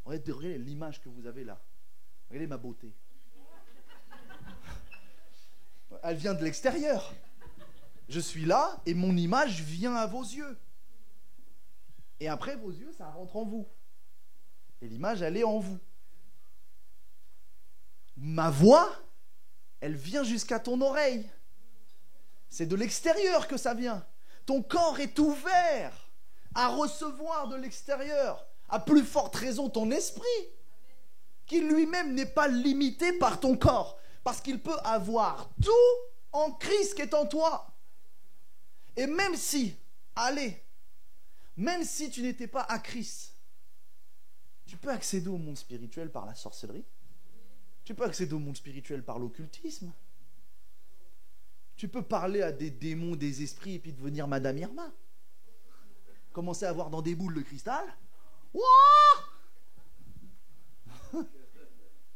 regardez l'image que vous avez là. Regardez ma beauté. Elle vient de l'extérieur. Je suis là et mon image vient à vos yeux. Et après, vos yeux, ça rentre en vous. Et l'image, elle est en vous. Ma voix, elle vient jusqu'à ton oreille. C'est de l'extérieur que ça vient. Ton corps est ouvert à recevoir de l'extérieur. À plus forte raison ton esprit, qui lui-même n'est pas limité par ton corps, parce qu'il peut avoir tout en Christ qui est en toi. Et même si tu n'étais pas à Christ, tu peux accéder au monde spirituel par la sorcellerie, tu peux accéder au monde spirituel par l'occultisme, tu peux parler à des démons, des esprits, et puis devenir Madame Irma. Commencer à voir dans des boules de cristal.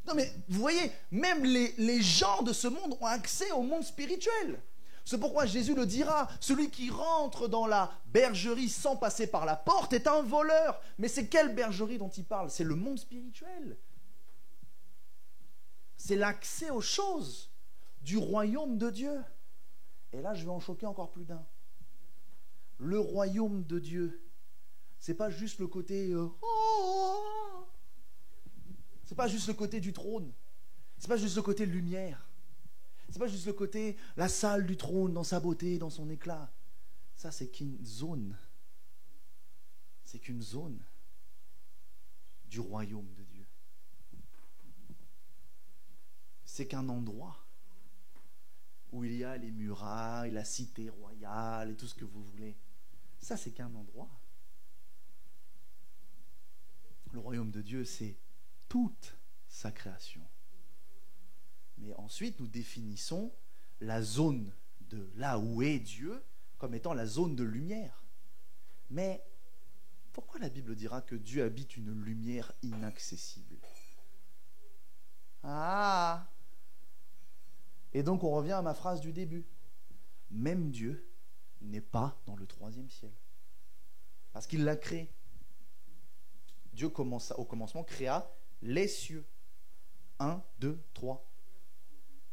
Non mais vous voyez, même les gens de ce monde ont accès au monde spirituel. C'est pourquoi Jésus le dira, celui qui rentre dans la bergerie sans passer par la porte est un voleur. Mais c'est quelle bergerie dont il parle? C'est le monde spirituel. C'est l'accès aux choses du royaume de Dieu. Et là, je vais en choquer encore plus d'un. Le royaume de Dieu, c'est pas juste le côté c'est pas juste le côté du trône, c'est pas juste le côté lumière, c'est pas juste le côté la salle du trône dans sa beauté, dans son éclat. Ça, c'est qu'une zone. C'est qu'une zone du royaume de Dieu. C'est qu'un endroit où il y a les murailles, la cité royale et tout ce que vous voulez. Ça, c'est qu'un endroit. Le royaume de Dieu, c'est toute sa création. Mais ensuite, nous définissons la zone de là où est Dieu comme étant la zone de lumière. Mais pourquoi la Bible dira que Dieu habite une lumière inaccessible? Ah. Et donc on revient à ma phrase du début. Même Dieu n'est pas dans le troisième ciel. Parce qu'il l'a créé. Dieu au commencement créa les cieux. 1, 2, 3.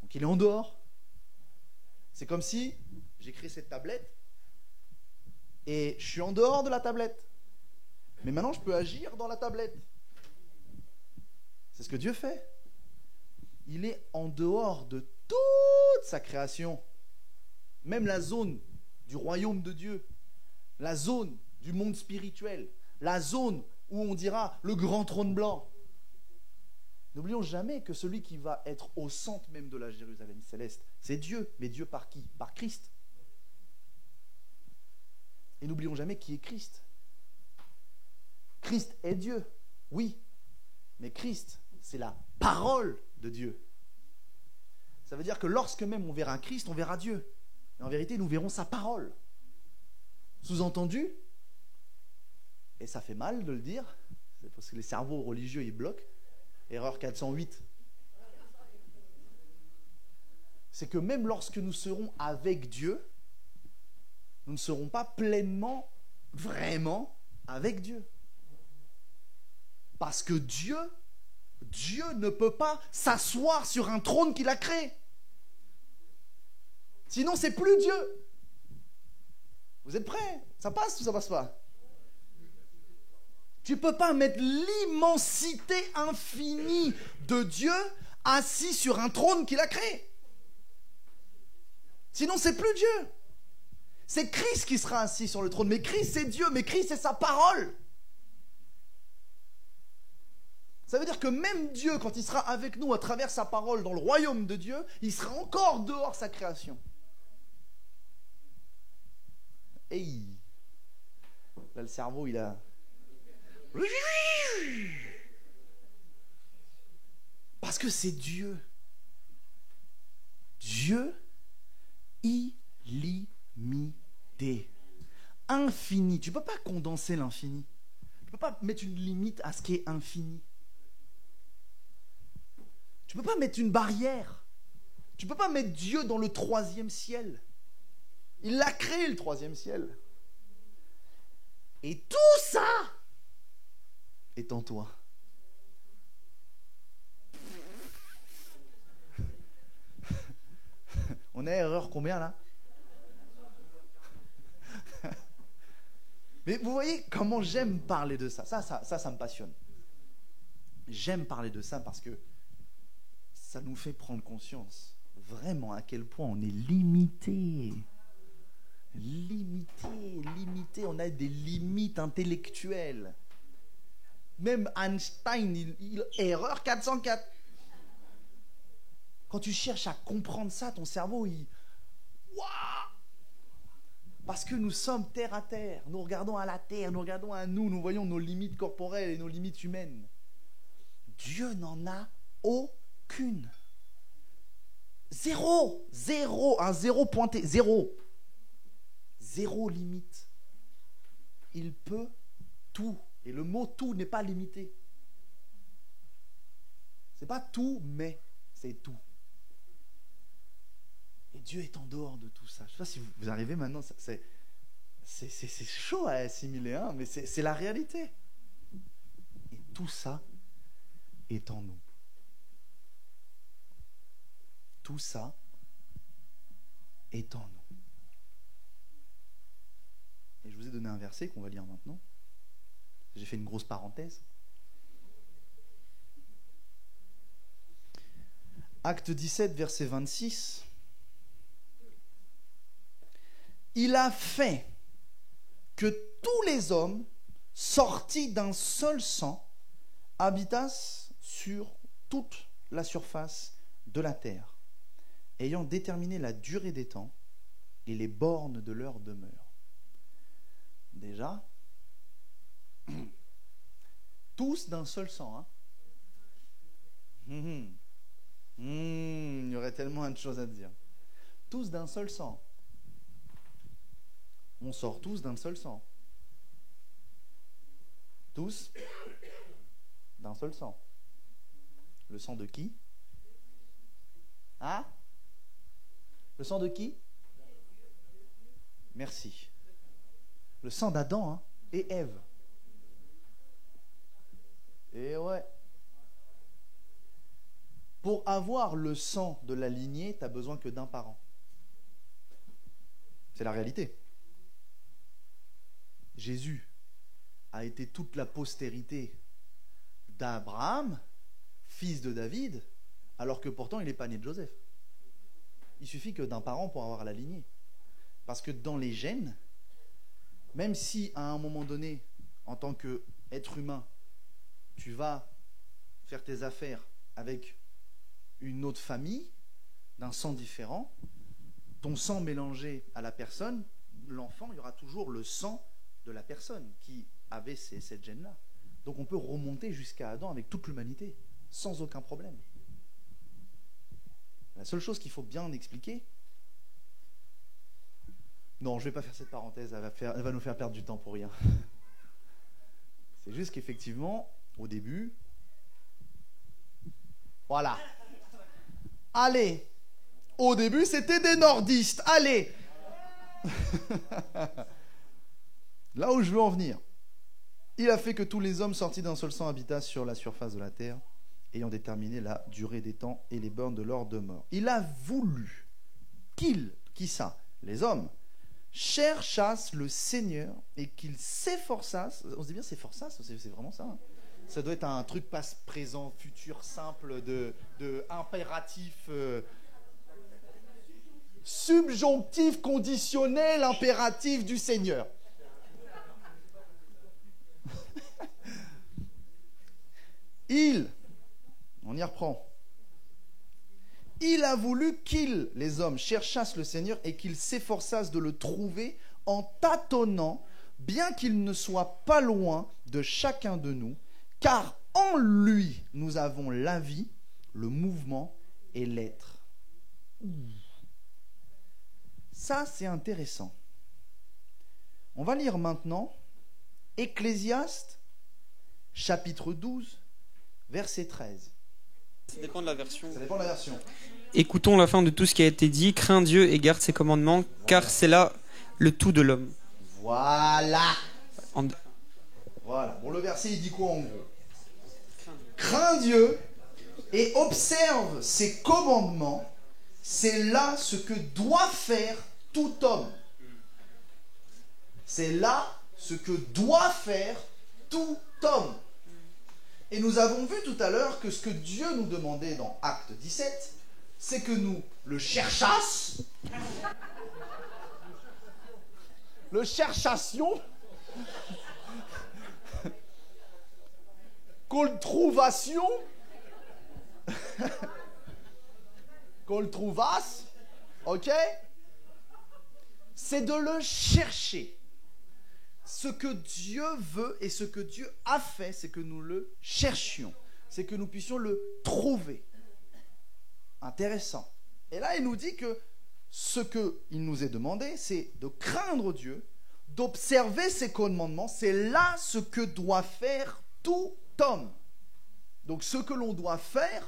Donc il est en dehors. C'est comme si j'ai créé cette tablette et je suis en dehors de la tablette. Mais maintenant je peux agir dans la tablette. C'est ce que Dieu fait. Il est en dehors de toute sa création. Même la zone du royaume de Dieu, la zone du monde spirituel, la zone où on dira le grand trône blanc. N'oublions jamais que celui qui va être au centre même de la Jérusalem céleste, c'est Dieu. Mais Dieu par qui? Par Christ. Et n'oublions jamais qui est Christ. Christ est Dieu, oui. Mais Christ, c'est la parole de Dieu. Ça veut dire que lorsque même on verra Christ, on verra Dieu. Et en vérité, nous verrons sa parole. Sous-entendu, et ça fait mal de le dire, c'est parce que les cerveaux religieux, ils bloquent. Erreur 408. C'est que même lorsque nous serons avec Dieu, nous ne serons pas pleinement, vraiment avec Dieu. Parce que Dieu ne peut pas s'asseoir sur un trône qu'il a créé. Sinon, c'est plus Dieu. Vous êtes prêts? Ça passe ou ça passe pas? Tu ne peux pas mettre l'immensité infinie de Dieu assis sur un trône qu'il a créé. Sinon, c'est plus Dieu. C'est Christ qui sera assis sur le trône. Mais Christ, c'est Dieu. Mais Christ, c'est sa parole. Ça veut dire que même Dieu, quand il sera avec nous à travers sa parole dans le royaume de Dieu, il sera encore dehors sa création. Hey. Là, le cerveau, il a... Parce que c'est Dieu. Dieu illimité. Infini. Tu ne peux pas condenser l'infini. Tu ne peux pas mettre une limite à ce qui est infini. Tu ne peux pas mettre une barrière. Tu ne peux pas mettre Dieu dans le troisième ciel. Il a créé le troisième ciel. Et tout ça est en toi. On est à erreur combien là? Mais vous voyez comment j'aime parler de ça. Ça me passionne. J'aime parler de ça parce que ça nous fait prendre conscience vraiment à quel point on est limité. Limité. On a des limites intellectuelles. Même Einstein, erreur 404. Quand tu cherches à comprendre ça, ton cerveau, il... Waouh! Parce que nous sommes terre à terre. Nous regardons à la terre, nous regardons à nous, nous voyons nos limites corporelles et nos limites humaines. Dieu n'en a aucune. Zéro. Un zéro pointé. Zéro limite. Il peut tout. Et le mot tout n'est pas limité. C'est pas tout, mais c'est tout. Et Dieu est en dehors de tout ça. Je ne sais pas si vous arrivez maintenant, c'est chaud à assimiler, hein, mais c'est la réalité. Et tout ça est en nous. Tout ça est en nous. Et je vous ai donné un verset qu'on va lire maintenant. J'ai fait une grosse parenthèse. Acte 17, verset 26. Il a fait que tous les hommes sortis d'un seul sang habitassent sur toute la surface de la terre, ayant déterminé la durée des temps et les bornes de leur demeure. Déjà, tous d'un seul sang. Hein. Il y aurait tellement de choses à dire. Tous d'un seul sang. On sort tous d'un seul sang. Tous d'un seul sang. Le sang de qui? Hein? Le sang de qui? Merci. Le sang d'Adam, hein, et Ève. Et ouais. Pour avoir le sang de la lignée, tu n'as besoin que d'un parent. C'est la réalité. Jésus a été toute la postérité d'Abraham, fils de David, alors que pourtant il n'est pas né de Joseph. Il suffit que d'un parent pour avoir la lignée. Parce que dans les gènes, même si à un moment donné, en tant qu'être humain, tu vas faire tes affaires avec une autre famille, d'un sang différent, ton sang mélangé à la personne, l'enfant, il y aura toujours le sang de la personne qui avait cette gène-là. Donc on peut remonter jusqu'à Adam avec toute l'humanité, sans aucun problème. La seule chose qu'il faut bien expliquer... Non, je ne vais pas faire cette parenthèse, elle va nous faire perdre du temps pour rien. C'est juste qu'effectivement, au début... Voilà. Allez, au début, c'était des nordistes. Allez. Là où je veux en venir. Il a fait que tous les hommes sortis d'un seul sang habitassent sur la surface de la terre, ayant déterminé la durée des temps et les bornes de leur demeure. Il a voulu qui ça? Les hommes, cherchassent le Seigneur et qu'ils s'efforçassent. On se dit bien s'efforçassent, c'est vraiment ça. Hein. Ça doit être un truc passe présent, futur, simple, de impératif, subjonctif, conditionnel, impératif du Seigneur. On y reprend. Il a voulu qu'ils, les hommes, cherchassent le Seigneur et qu'ils s'efforçassent de le trouver en tâtonnant, bien qu'il ne soit pas loin de chacun de nous, car en lui, nous avons la vie, le mouvement et l'être. Ça, c'est intéressant. On va lire maintenant Ecclésiaste, chapitre 12, verset 13. Ça dépend de la version. Ça dépend de la version. Écoutons la fin de tout ce qui a été dit. Crains Dieu et garde ses commandements, car c'est là le tout de l'homme. Voilà. En... Voilà. Bon, le verset, il dit quoi en gros? Crains Dieu et observe ses commandements. C'est là ce que doit faire tout homme. C'est là ce que doit faire tout homme. Et nous avons vu tout à l'heure que ce que Dieu nous demandait dans Acte 17, c'est que nous le cherchassions, qu'on le trouvassions, qu'on le trouvasse, ok? C'est de le chercher. Ce que Dieu veut et ce que Dieu a fait, c'est que nous le cherchions. C'est que nous puissions le trouver. Intéressant. Et là, il nous dit que ce qu'il nous est demandé, c'est de craindre Dieu, d'observer ses commandements. C'est là ce que doit faire tout homme. Donc ce que l'on doit faire,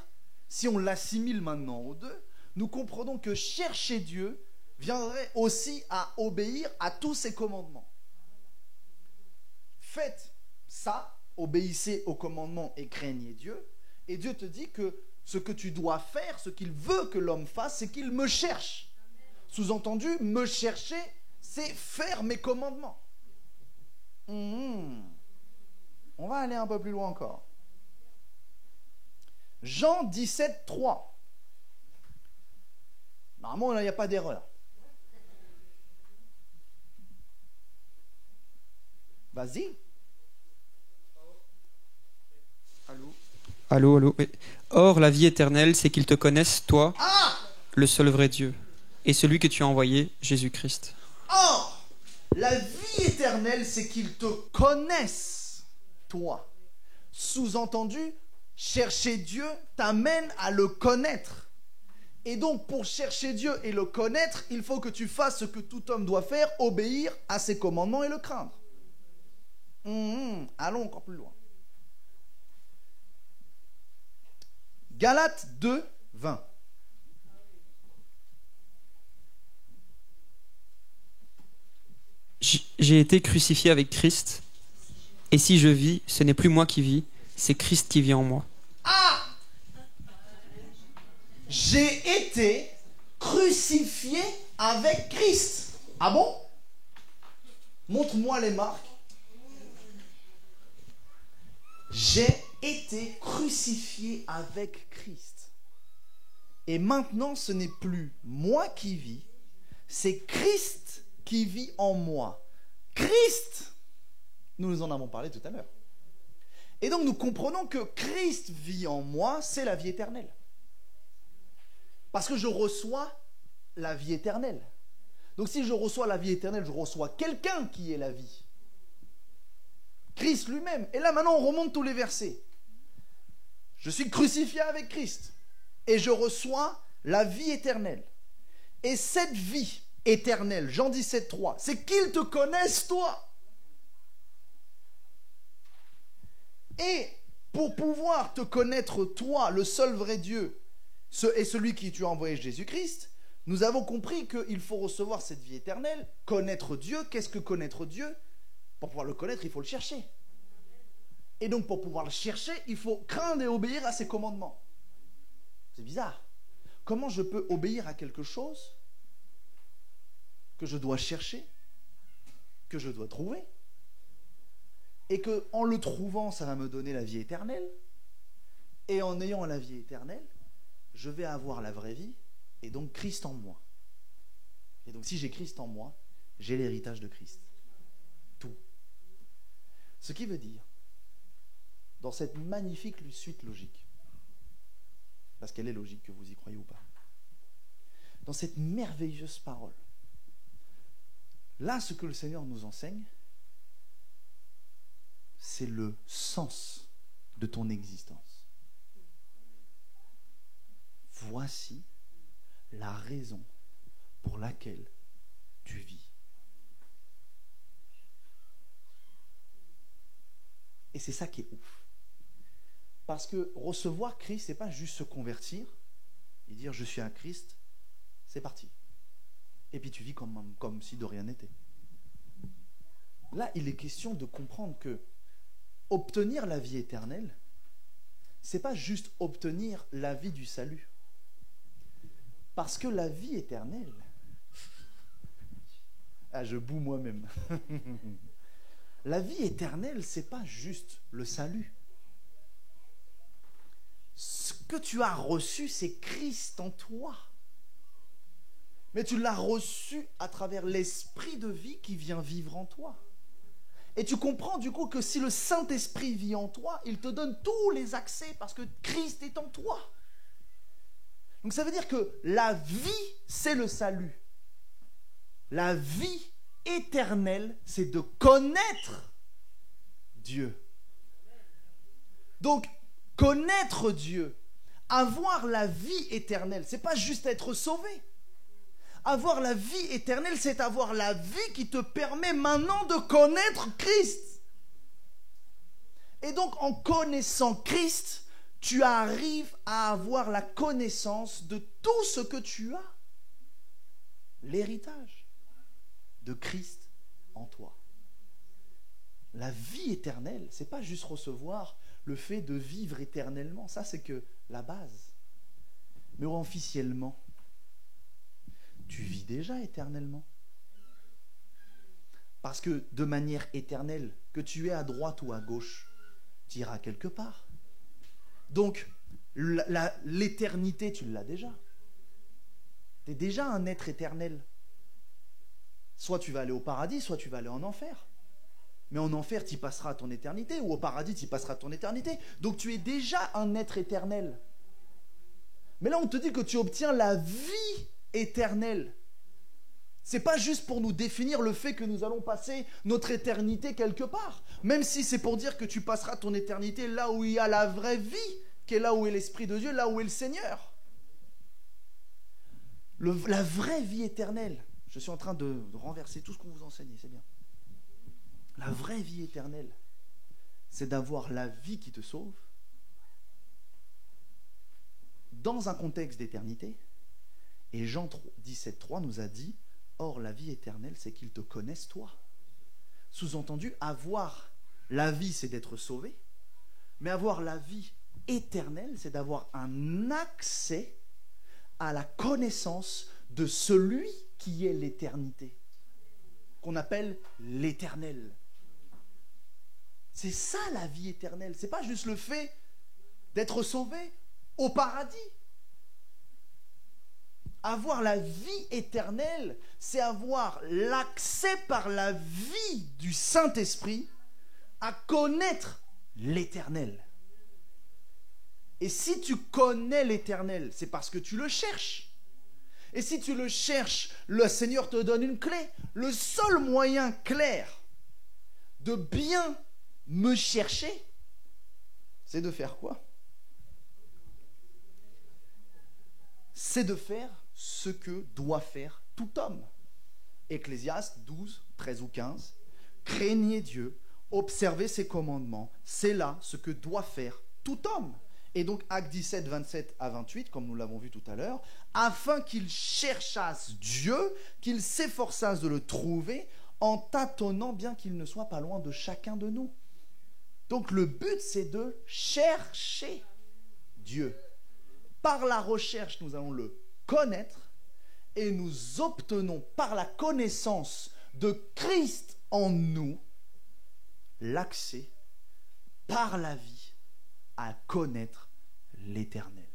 si on l'assimile maintenant aux deux, nous comprenons que chercher Dieu viendrait aussi à obéir à tous ses commandements. Faites ça, obéissez aux commandements et craignez Dieu. Et Dieu te dit que ce que tu dois faire, ce qu'il veut que l'homme fasse, c'est qu'il me cherche. Sous-entendu, me chercher, c'est faire mes commandements. On va aller un peu plus loin encore. Jean 17, 3. Normalement, il n'y a pas d'erreur. Vas-y. Allô, oui. Or, la vie éternelle, c'est qu'ils te connaissent, toi, le seul vrai Dieu, et celui que tu as envoyé, Jésus-Christ. Or, la vie éternelle, c'est qu'ils te connaissent, toi. Sous-entendu, chercher Dieu t'amène à le connaître. Et donc, pour chercher Dieu et le connaître, il faut que tu fasses ce que tout homme doit faire, obéir à ses commandements et le craindre. Allons encore plus loin. Galates 2, 20. J'ai été crucifié avec Christ, et si je vis, ce n'est plus moi qui vis, c'est Christ qui vit en moi. Ah! J'ai été crucifié avec Christ. Ah bon? Montre-moi les marques. J'ai été crucifié avec Christ. Et maintenant, ce n'est plus moi qui vis, c'est Christ qui vit en moi. Christ! Nous en avons parlé tout à l'heure. Et donc nous comprenons que Christ vit en moi, c'est la vie éternelle. Parce que je reçois la vie éternelle. Donc si je reçois la vie éternelle, je reçois quelqu'un qui est la vie. Christ lui-même. Et là maintenant on remonte tous les versets. Je suis crucifié avec Christ. Et je reçois la vie éternelle. Et cette vie éternelle, Jean 17,3, c'est qu'ils te connaissent toi. Et pour pouvoir te connaître toi, le seul vrai Dieu, et celui qui tu as envoyé, Jésus-Christ, nous avons compris qu'il faut recevoir cette vie éternelle, connaître Dieu. Qu'est-ce que connaître Dieu? Pour pouvoir le connaître, il faut le chercher. Et donc pour pouvoir le chercher, il faut craindre et obéir à ses commandements. C'est bizarre. Comment je peux obéir à quelque chose que je dois chercher, que je dois trouver, et que en le trouvant, ça va me donner la vie éternelle, et en ayant la vie éternelle, je vais avoir la vraie vie, et donc Christ en moi. Et donc si j'ai Christ en moi, j'ai l'héritage de Christ. Tout. Ce qui veut dire, dans cette magnifique suite logique, parce qu'elle est logique, que vous y croyez ou pas, dans cette merveilleuse parole, là, ce que le Seigneur nous enseigne, c'est le sens de ton existence. Voici la raison pour laquelle tu vis. Et c'est ça qui est ouf. Parce que recevoir Christ, ce n'est pas juste se convertir et dire je suis un Christ, c'est parti. Et puis tu vis comme si de rien n'était. Là, il est question de comprendre que obtenir la vie éternelle, c'est pas juste obtenir la vie du salut. Parce que la vie éternelle, je boue moi-même. La vie éternelle, c'est pas juste le salut. Ce que tu as reçu, c'est Christ en toi. Mais tu l'as reçu à travers l'esprit de vie qui vient vivre en toi. Et tu comprends du coup que si le Saint-Esprit vit en toi, il te donne tous les accès parce que Christ est en toi. Donc ça veut dire que la vie, c'est le salut. La vie éternelle, c'est de connaître Dieu. Donc, connaître Dieu, avoir la vie éternelle, c'est pas juste être sauvé. Avoir la vie éternelle, c'est avoir la vie qui te permet maintenant de connaître Christ. Et donc, en connaissant Christ, tu arrives à avoir la connaissance de tout ce que tu as. L'héritage de Christ en toi. La vie éternelle, c'est pas juste recevoir le fait de vivre éternellement. Ça, c'est que la base. Mais officiellement, tu vis déjà éternellement. Parce que de manière éternelle, que tu es à droite ou à gauche, tu iras quelque part. Donc, l'éternité, tu l'as déjà. Tu es déjà un être éternel. Soit tu vas aller au paradis, soit tu vas aller en enfer. Mais en enfer, tu y passeras ton éternité, ou au paradis, tu y passeras ton éternité. Donc tu es déjà un être éternel. Mais là, on te dit que tu obtiens la vie éternelle. C'est pas juste pour nous définir le fait que nous allons passer notre éternité quelque part. Même si c'est pour dire que tu passeras ton éternité là où il y a la vraie vie, qui est là où est l'Esprit de Dieu, là où est le Seigneur. La vraie vie éternelle. Je suis en train de renverser tout ce qu'on vous enseigne, c'est bien. La vraie vie éternelle, c'est d'avoir la vie qui te sauve dans un contexte d'éternité. Et Jean 17,3 nous a dit, or la vie éternelle, c'est qu'ils te connaissent toi. Sous-entendu, avoir la vie, c'est d'être sauvé. Mais avoir la vie éternelle, c'est d'avoir un accès à la connaissance de celui qui est l'éternité, qu'on appelle l'éternel. C'est ça la vie éternelle. C'est pas juste le fait d'être sauvé au paradis. Avoir la vie éternelle, c'est avoir l'accès par la vie du Saint-Esprit à connaître l'éternel. Et si tu connais l'éternel, c'est parce que tu le cherches. Et si tu le cherches, le Seigneur te donne une clé. Le seul moyen clair de bien me chercher, c'est de faire quoi? C'est de faire ce que doit faire tout homme. Ecclésiaste 12, 13 ou 15. Craignez Dieu, observez ses commandements, c'est là ce que doit faire tout homme. Et donc Actes 17, 27 à 28, comme nous l'avons vu tout à l'heure, afin qu'ils cherchassent Dieu, qu'ils s'efforçassent de le trouver, en tâtonnant bien qu'il ne soit pas loin de chacun de nous. Donc le but, c'est de chercher Dieu. Par la recherche, nous allons le connaître et nous obtenons par la connaissance de Christ en nous l'accès par la vie à connaître l'éternel.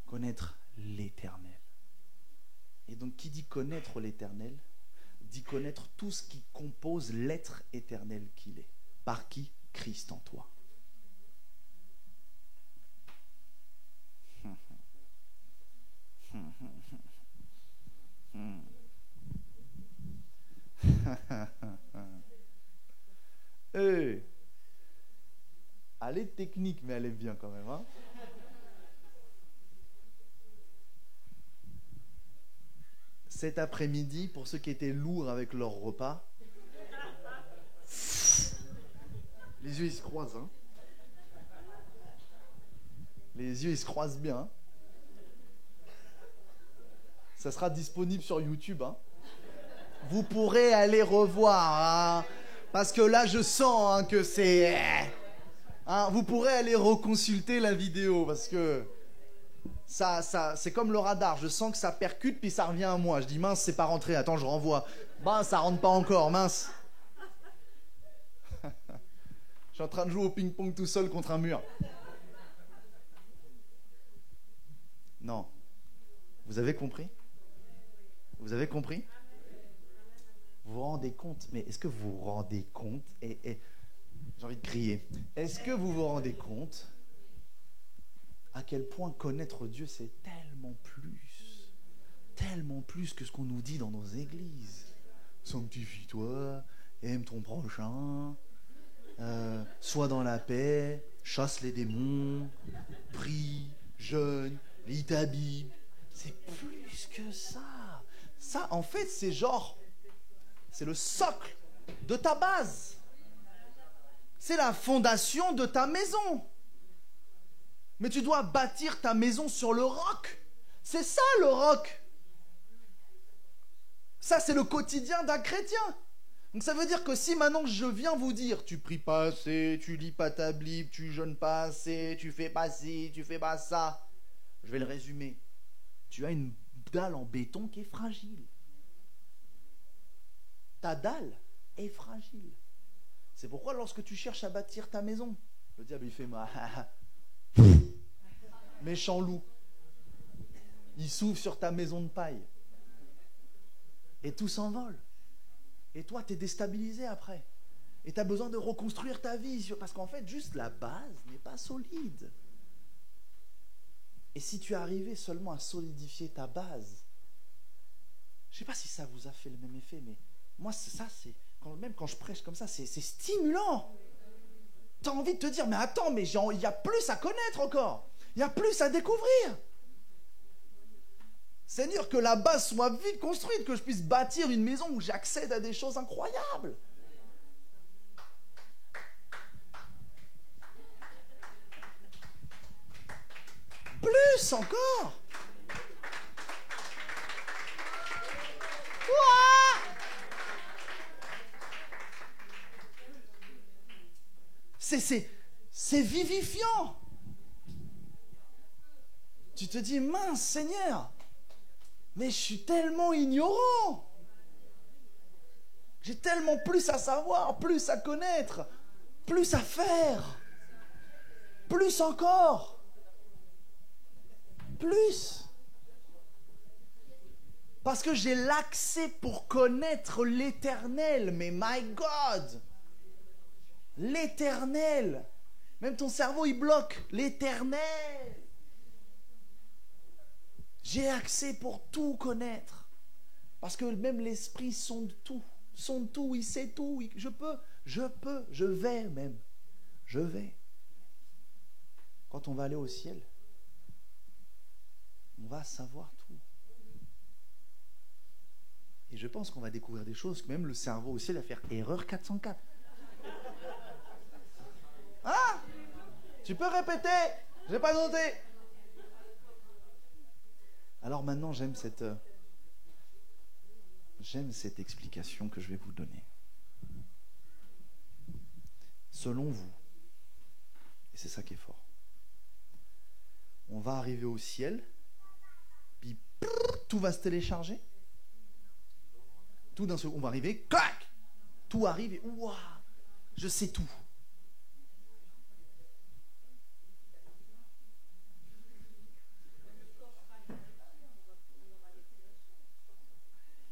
Connaître l'éternel. Et donc qui dit connaître l'éternel, dit connaître tout ce qui compose l'être éternel qu'il est. Par qui? Christ en toi. Hey. Elle est technique, mais elle est bien quand même. Hein? Cet après-midi, pour ceux qui étaient lourds avec leur repas, les yeux ils se croisent. Hein? Les yeux ils se croisent bien. Hein? Ça sera disponible sur YouTube. Hein? Vous pourrez aller revoir. Hein? Parce que là, je sens que c'est... Hein? Vous pourrez aller reconsulter la vidéo. Parce que ça, c'est comme le radar. Je sens que ça percute, puis ça revient à moi. Je dis, mince, c'est pas rentré. Attends, je renvoie. Bah, ça rentre pas encore, mince. Je suis en train de jouer au ping-pong tout seul contre un mur. Non. Vous avez compris? Vous avez compris? Vous vous rendez compte? Mais est-ce que vous vous rendez compte? Et j'ai envie de crier. Est-ce que vous vous rendez compte à quel point connaître Dieu, c'est tellement plus que ce qu'on nous dit dans nos églises. Sanctifie-toi, aime ton prochain, sois dans la paix, chasse les démons, prie, jeûne, lis ta Bible. C'est plus que ça. Ça, en fait, c'est genre, c'est le socle de ta base. C'est la fondation de ta maison. Mais tu dois bâtir ta maison sur le roc. C'est ça le roc. Ça, c'est le quotidien d'un chrétien. Donc ça veut dire que si maintenant je viens vous dire, tu pries pas assez, tu lis pas ta Bible, tu jeûnes pas assez, tu fais pas ci, tu fais pas ça, je vais le résumer. Tu as une dalle en béton qui est fragile. Ta dalle est fragile. C'est pourquoi lorsque tu cherches à bâtir ta maison, le diable il fait méchant loup. Il s'ouvre sur ta maison de paille. Et tout s'envole. Et toi, tu es déstabilisé après. Et tu as besoin de reconstruire ta vie. Parce qu'en fait, juste la base n'est pas solide. Et si tu es arrivé seulement à solidifier ta base, je ne sais pas si ça vous a fait le même effet, mais moi, même quand je prêche comme ça, c'est stimulant. Tu as envie de te dire, mais attends, mais il y a plus à connaître encore. Il y a plus à découvrir. Seigneur, que la base soit vite construite, que je puisse bâtir une maison où j'accède à des choses incroyables. Plus encore. Ouah! c'est vivifiant. Tu te dis, mince Seigneur, mais je suis tellement ignorant. J'ai tellement plus à savoir, plus à connaître, plus à faire, plus encore, plus. Parce que j'ai l'accès pour connaître l'Éternel, mais my God, l'Éternel. Même ton cerveau, il bloque l'Éternel. J'ai accès pour tout connaître. Parce que même l'Esprit sonde tout. Sonde tout, il sait tout. Je vais même. Je vais. Quand on va aller au ciel, on va savoir tout. Et je pense qu'on va découvrir des choses que même le cerveau au ciel va faire erreur 404. Ah, tu peux répéter? J'ai pas noté. Alors maintenant, j'aime cette explication que je vais vous donner. Selon vous, et c'est ça qui est fort, on va arriver au ciel, puis tout va se télécharger. Tout d'un seul coup, on va arriver, clac, tout arrive et ouah, je sais tout.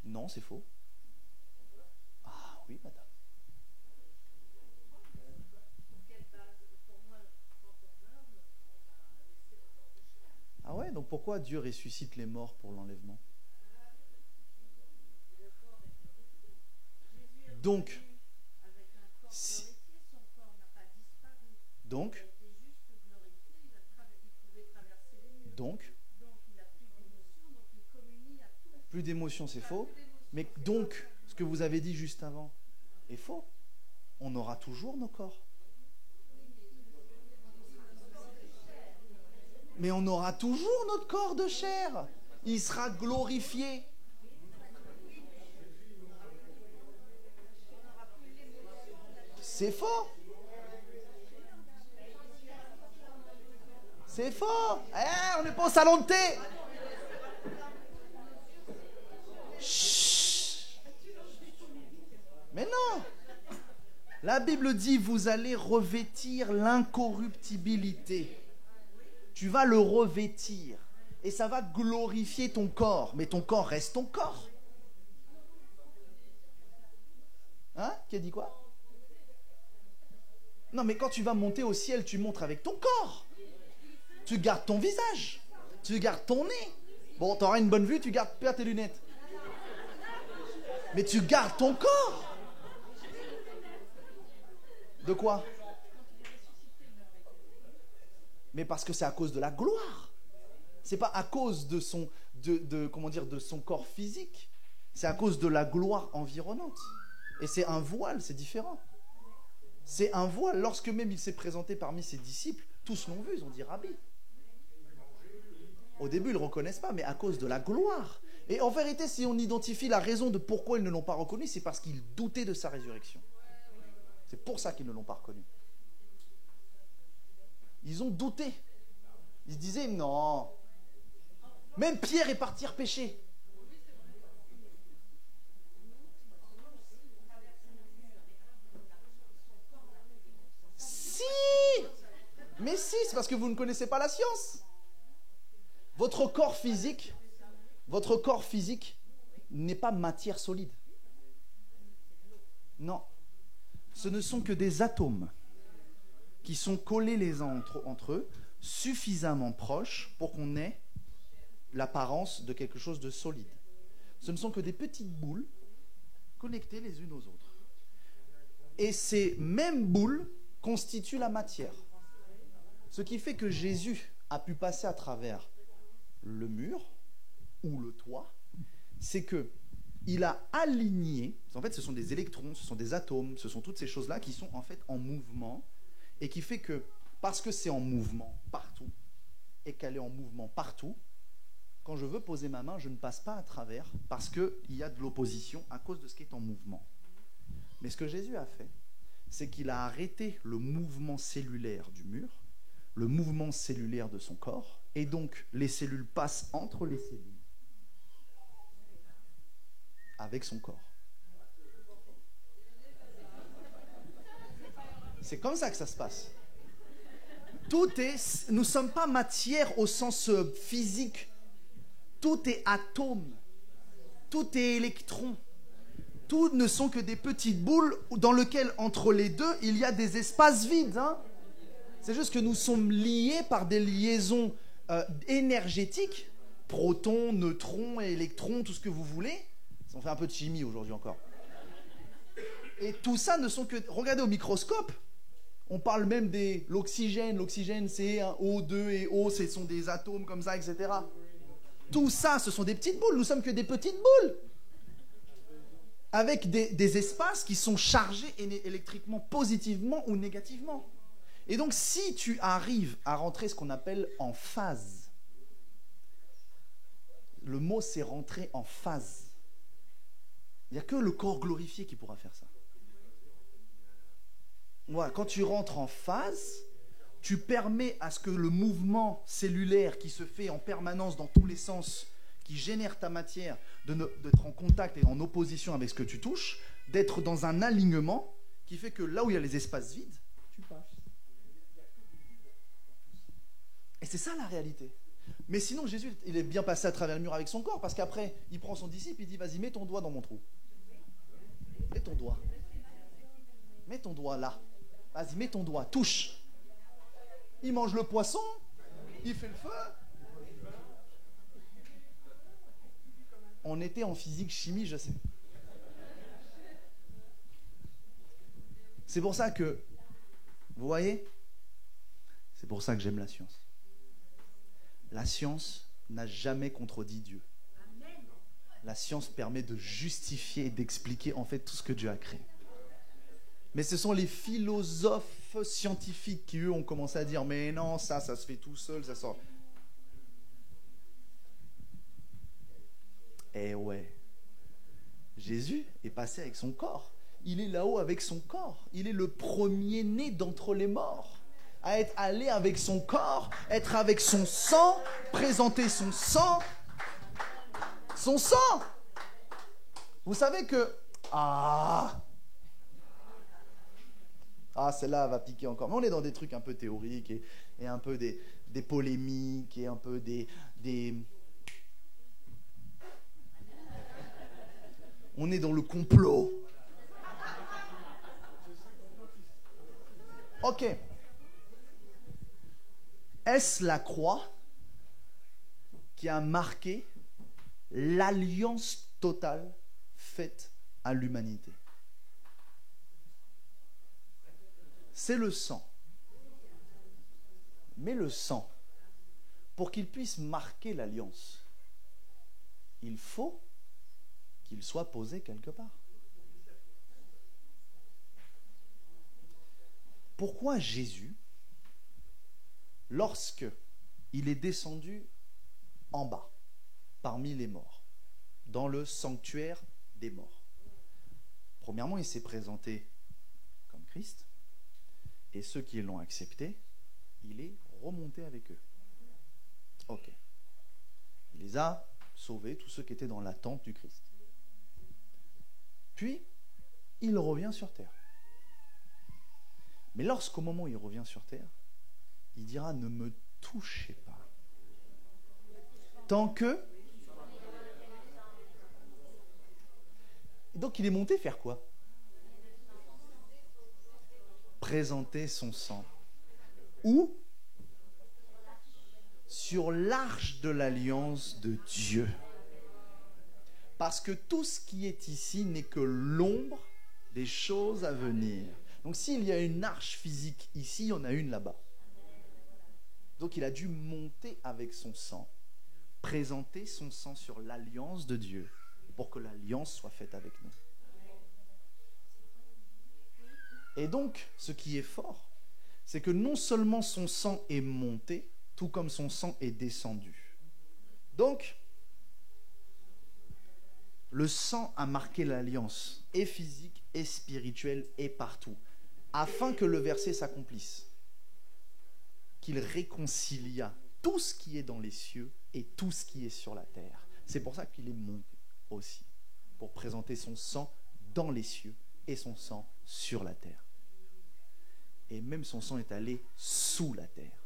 Non, c'est faux. Ah oui, madame. Ah ouais, donc pourquoi Dieu ressuscite les morts pour l'enlèvement? Donc, plus d'émotion, c'est faux. Mais donc, ce que vous avez dit juste avant est faux. On aura toujours nos corps. Mais on aura toujours notre corps de chair. Il sera glorifié. C'est faux. C'est faux. On n'est pas au salon de thé. Chut. Mais non. La Bible dit, vous allez revêtir l'incorruptibilité. Tu vas le revêtir. Et ça va glorifier ton corps. Mais ton corps reste ton corps. Hein? Qui a dit quoi? Non, mais quand tu vas monter au ciel, tu montes avec ton corps. Tu gardes ton visage. Tu gardes ton nez. Bon, tu auras une bonne vue, tu gardes pas tes lunettes. Mais tu gardes ton corps. De quoi? Mais parce que c'est à cause de la gloire. C'est pas à cause de son, de son corps physique. C'est à cause de la gloire environnante. Et c'est un voile, c'est différent. C'est un voile. Lorsque même il s'est présenté parmi ses disciples, tous l'ont vu, ils ont dit Rabbi. Au début, ils ne le reconnaissent pas, mais à cause de la gloire. Et en vérité, si on identifie la raison de pourquoi ils ne l'ont pas reconnu, c'est parce qu'ils doutaient de sa résurrection. C'est pour ça qu'ils ne l'ont pas reconnu. Ils ont douté. Ils se disaient, non. Même Pierre est parti repêcher. Si! Mais si, c'est parce que vous ne connaissez pas la science. Votre corps physique n'est pas matière solide. Non. Ce ne sont que des atomes qui sont collés les uns entre eux, suffisamment proches pour qu'on ait l'apparence de quelque chose de solide. Ce ne sont que des petites boules connectées les unes aux autres. Et ces mêmes boules constituent la matière. Ce qui fait que Jésus a pu passer à travers le mur ou le toit, c'est que il a aligné, en fait ce sont des électrons, ce sont des atomes, ce sont toutes ces choses-là qui sont en fait en mouvement et qui fait que parce que c'est en mouvement partout et qu'elle est en mouvement partout, quand je veux poser ma main, je ne passe pas à travers parce qu'il y a de l'opposition à cause de ce qui est en mouvement. Mais ce que Jésus a fait, c'est qu'il a arrêté le mouvement cellulaire du mur, le mouvement cellulaire de son corps, et donc les cellules passent entre les cellules avec son corps. C'est comme ça que ça se passe. Nous ne sommes pas matière au sens physique. Tout est atome. Tout est électron. Tout ne sont que des petites boules dans lesquelles, entre les deux, il y a des espaces vides. Hein. C'est juste que nous sommes liés par des liaisons énergétiques. Protons, neutrons, électrons, tout ce que vous voulez. On fait un peu de chimie aujourd'hui encore. Et tout ça ne sont que... Regardez au microscope. On parle même de l'oxygène. L'oxygène, c'est un O2 et O, ce sont des atomes comme ça, etc. Tout ça, ce sont des petites boules. Nous sommes que des petites boules. Avec des espaces qui sont chargés électriquement, positivement ou négativement. Et donc, si tu arrives à rentrer ce qu'on appelle en phase, le mot, c'est rentrer en phase. Il n'y a que le corps glorifié qui pourra faire ça. Voilà, quand tu rentres en phase, tu permets à ce que le mouvement cellulaire qui se fait en permanence dans tous les sens, qui génère ta matière, d'être en contact et en opposition avec ce que tu touches, d'être dans un alignement qui fait que là où il y a les espaces vides, tu passes. Et c'est ça la réalité. Mais sinon, Jésus, il est bien passé à travers le mur avec son corps, parce qu'après, il prend son disciple, il dit, vas-y, mets ton doigt dans mon trou. Mets ton doigt. Mets ton doigt là. Vas-y, mets ton doigt, touche. Il mange le poisson, il fait le feu. On était en physique, chimie, je sais. C'est pour ça que, vous voyez, c'est pour ça que j'aime la science. La science n'a jamais contredit Dieu. La science permet de justifier et d'expliquer en fait tout ce que Dieu a créé. Mais ce sont les philosophes scientifiques qui, eux, ont commencé à dire « Mais non, ça se fait tout seul, ça sort... » Eh ouais. Jésus est passé avec son corps. Il est là-haut avec son corps. Il est le premier-né d'entre les morts. À être allé avec son corps, être avec son sang, présenter son sang. Son sang. Vous savez que... celle-là va piquer encore. Mais on est dans des trucs un peu théoriques et un peu des polémiques et un peu des... On est dans le complot. Ok. Est-ce la croix qui a marqué l'alliance totale faite à l'humanité? C'est le sang. Mais le sang, pour qu'il puisse marquer l'alliance, il faut qu'il soit posé quelque part. Pourquoi Jésus, lorsque il est descendu en bas, parmi les morts, dans le sanctuaire des morts, premièrement, il s'est présenté comme Christ, et ceux qui l'ont accepté, il est remonté avec eux. Ok. Il les a sauvés, tous ceux qui étaient dans l'attente du Christ. Puis, il revient sur terre. Mais lorsqu'au moment où il revient sur terre, il dira « Ne me touchez pas. » Tant que... Donc il est monté faire quoi? Présenter son sang. Où? Sur l'arche de l'alliance de Dieu. Parce que tout ce qui est ici n'est que l'ombre des choses à venir. Donc s'il y a une arche physique ici, il y en a une là-bas. Donc il a dû monter avec son sang, présenter son sang sur l'alliance de Dieu, pour que l'alliance soit faite avec nous. Et donc, ce qui est fort, c'est que non seulement son sang est monté, tout comme son sang est descendu. Donc, le sang a marqué l'alliance, et physique, et spirituelle, et partout. afin que le verset s'accomplisse, qu'il réconcilia tout ce qui est dans les cieux et tout ce qui est sur la terre. C'est pour ça qu'il est monté aussi, pour présenter son sang dans les cieux et son sang sur la terre. Et même son sang est allé sous la terre,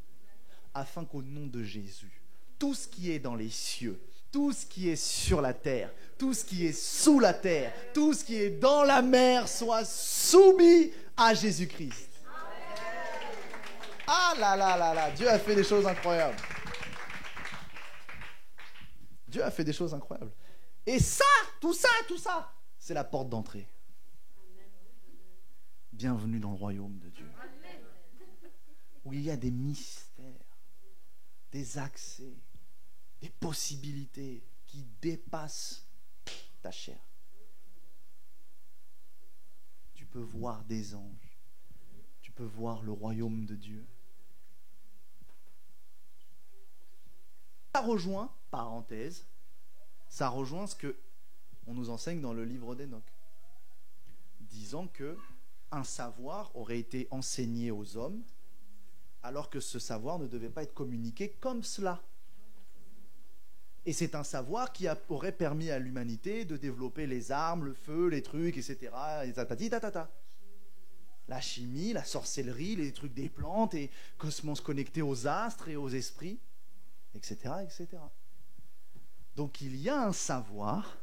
afin qu'au nom de Jésus, tout ce qui est dans les cieux, tout ce qui est sur la terre, tout ce qui est sous la terre, tout ce qui est dans la mer soit soumis à Jésus-Christ. Ah là là là là, Dieu a fait des choses incroyables. Dieu a fait des choses incroyables. Et ça, tout ça, c'est la porte d'entrée. Bienvenue dans le royaume de Dieu, où il y a des mystères, des accès, des possibilités qui dépassent ta chair. Tu peux voir des anges, tu peux voir le royaume de Dieu. Ça rejoint, parenthèse, ça rejoint ce que on nous enseigne dans le livre d'Enoch, disant que un savoir aurait été enseigné aux hommes, alors que ce savoir ne devait pas être communiqué comme cela. Et c'est un savoir qui aurait permis à l'humanité de développer les armes, le feu, les trucs, etc. Et tatati tatata. La chimie, la sorcellerie, les trucs des plantes, et cosmos connectés aux astres et aux esprits, etc., etc. Donc il y a un savoir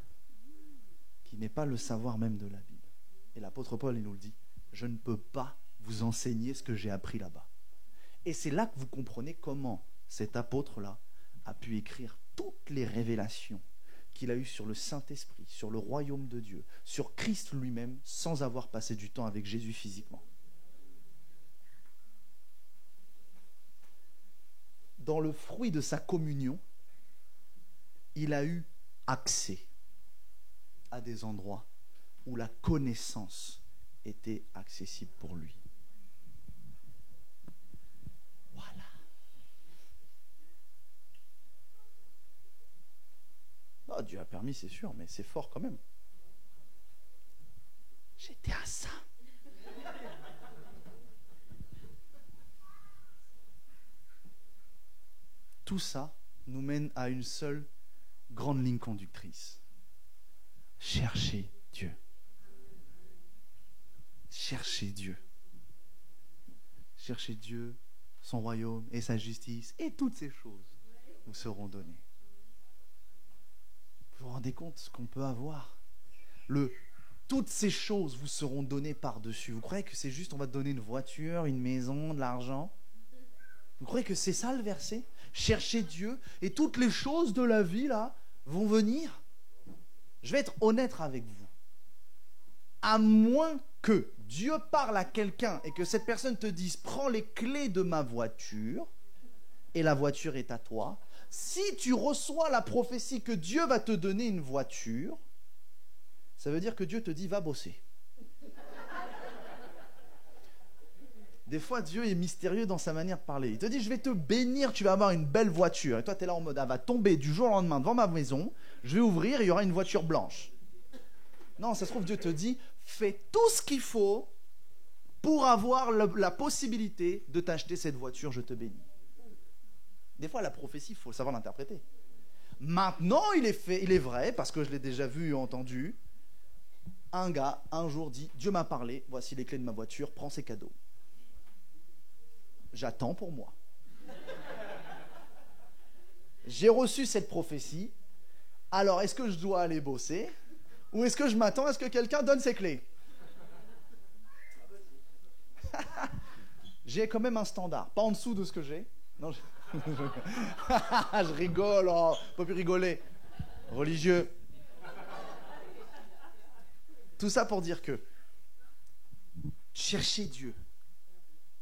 qui n'est pas le savoir même de la Bible. Et l'apôtre Paul, il nous le dit, je ne peux pas vous enseigner ce que j'ai appris là-bas. Et c'est là que vous comprenez comment cet apôtre-là a pu écrire toutes les révélations qu'il a eues sur le Saint-Esprit, sur le royaume de Dieu, sur Christ lui-même, sans avoir passé du temps avec Jésus physiquement. Dans le fruit de sa communion, il a eu accès à des endroits où la connaissance était accessible pour lui. Voilà. Oh, Dieu a permis, c'est sûr, mais c'est fort quand même. J'étais à ça. Tout ça nous mène à une seule grande ligne conductrice. Cherchez Dieu. Cherchez Dieu. Cherchez Dieu, son royaume et sa justice, et toutes ces choses vous seront données. Vous vous rendez compte ce qu'on peut avoir? Toutes ces choses vous seront données par-dessus. Vous croyez que c'est juste on va te donner une voiture, une maison, de l'argent? Vous croyez que c'est ça le verset? Cherchez Dieu et toutes les choses de la vie là vont venir? Je vais être honnête avec vous. À moins que Dieu parle à quelqu'un et que cette personne te dise prends les clés de ma voiture et la voiture est à toi. Si tu reçois la prophétie que Dieu va te donner une voiture, ça veut dire que Dieu te dit va bosser. Des fois, Dieu est mystérieux dans sa manière de parler. Il te dit, je vais te bénir, tu vas avoir une belle voiture. Et toi, tu es là en mode, elle va tomber du jour au lendemain devant ma maison, je vais ouvrir et il y aura une voiture blanche. Non, ça se trouve, Dieu te dit, fais tout ce qu'il faut pour avoir la possibilité de t'acheter cette voiture, je te bénis. Des fois, la prophétie, il faut savoir l'interpréter. Maintenant, il est vrai, parce que je l'ai déjà vu et entendu, un gars, un jour, dit, Dieu m'a parlé, voici les clés de ma voiture, prends ces cadeaux. J'attends pour moi. J'ai reçu cette prophétie. Alors, est-ce que je dois aller bosser? Ou est-ce que je m'attends à ce que quelqu'un donne ses clés? J'ai quand même un standard. Pas en dessous de ce que j'ai. Non, je rigole. Oh, pas plus rigoler. Religieux. Tout ça pour dire que cherchez Dieu.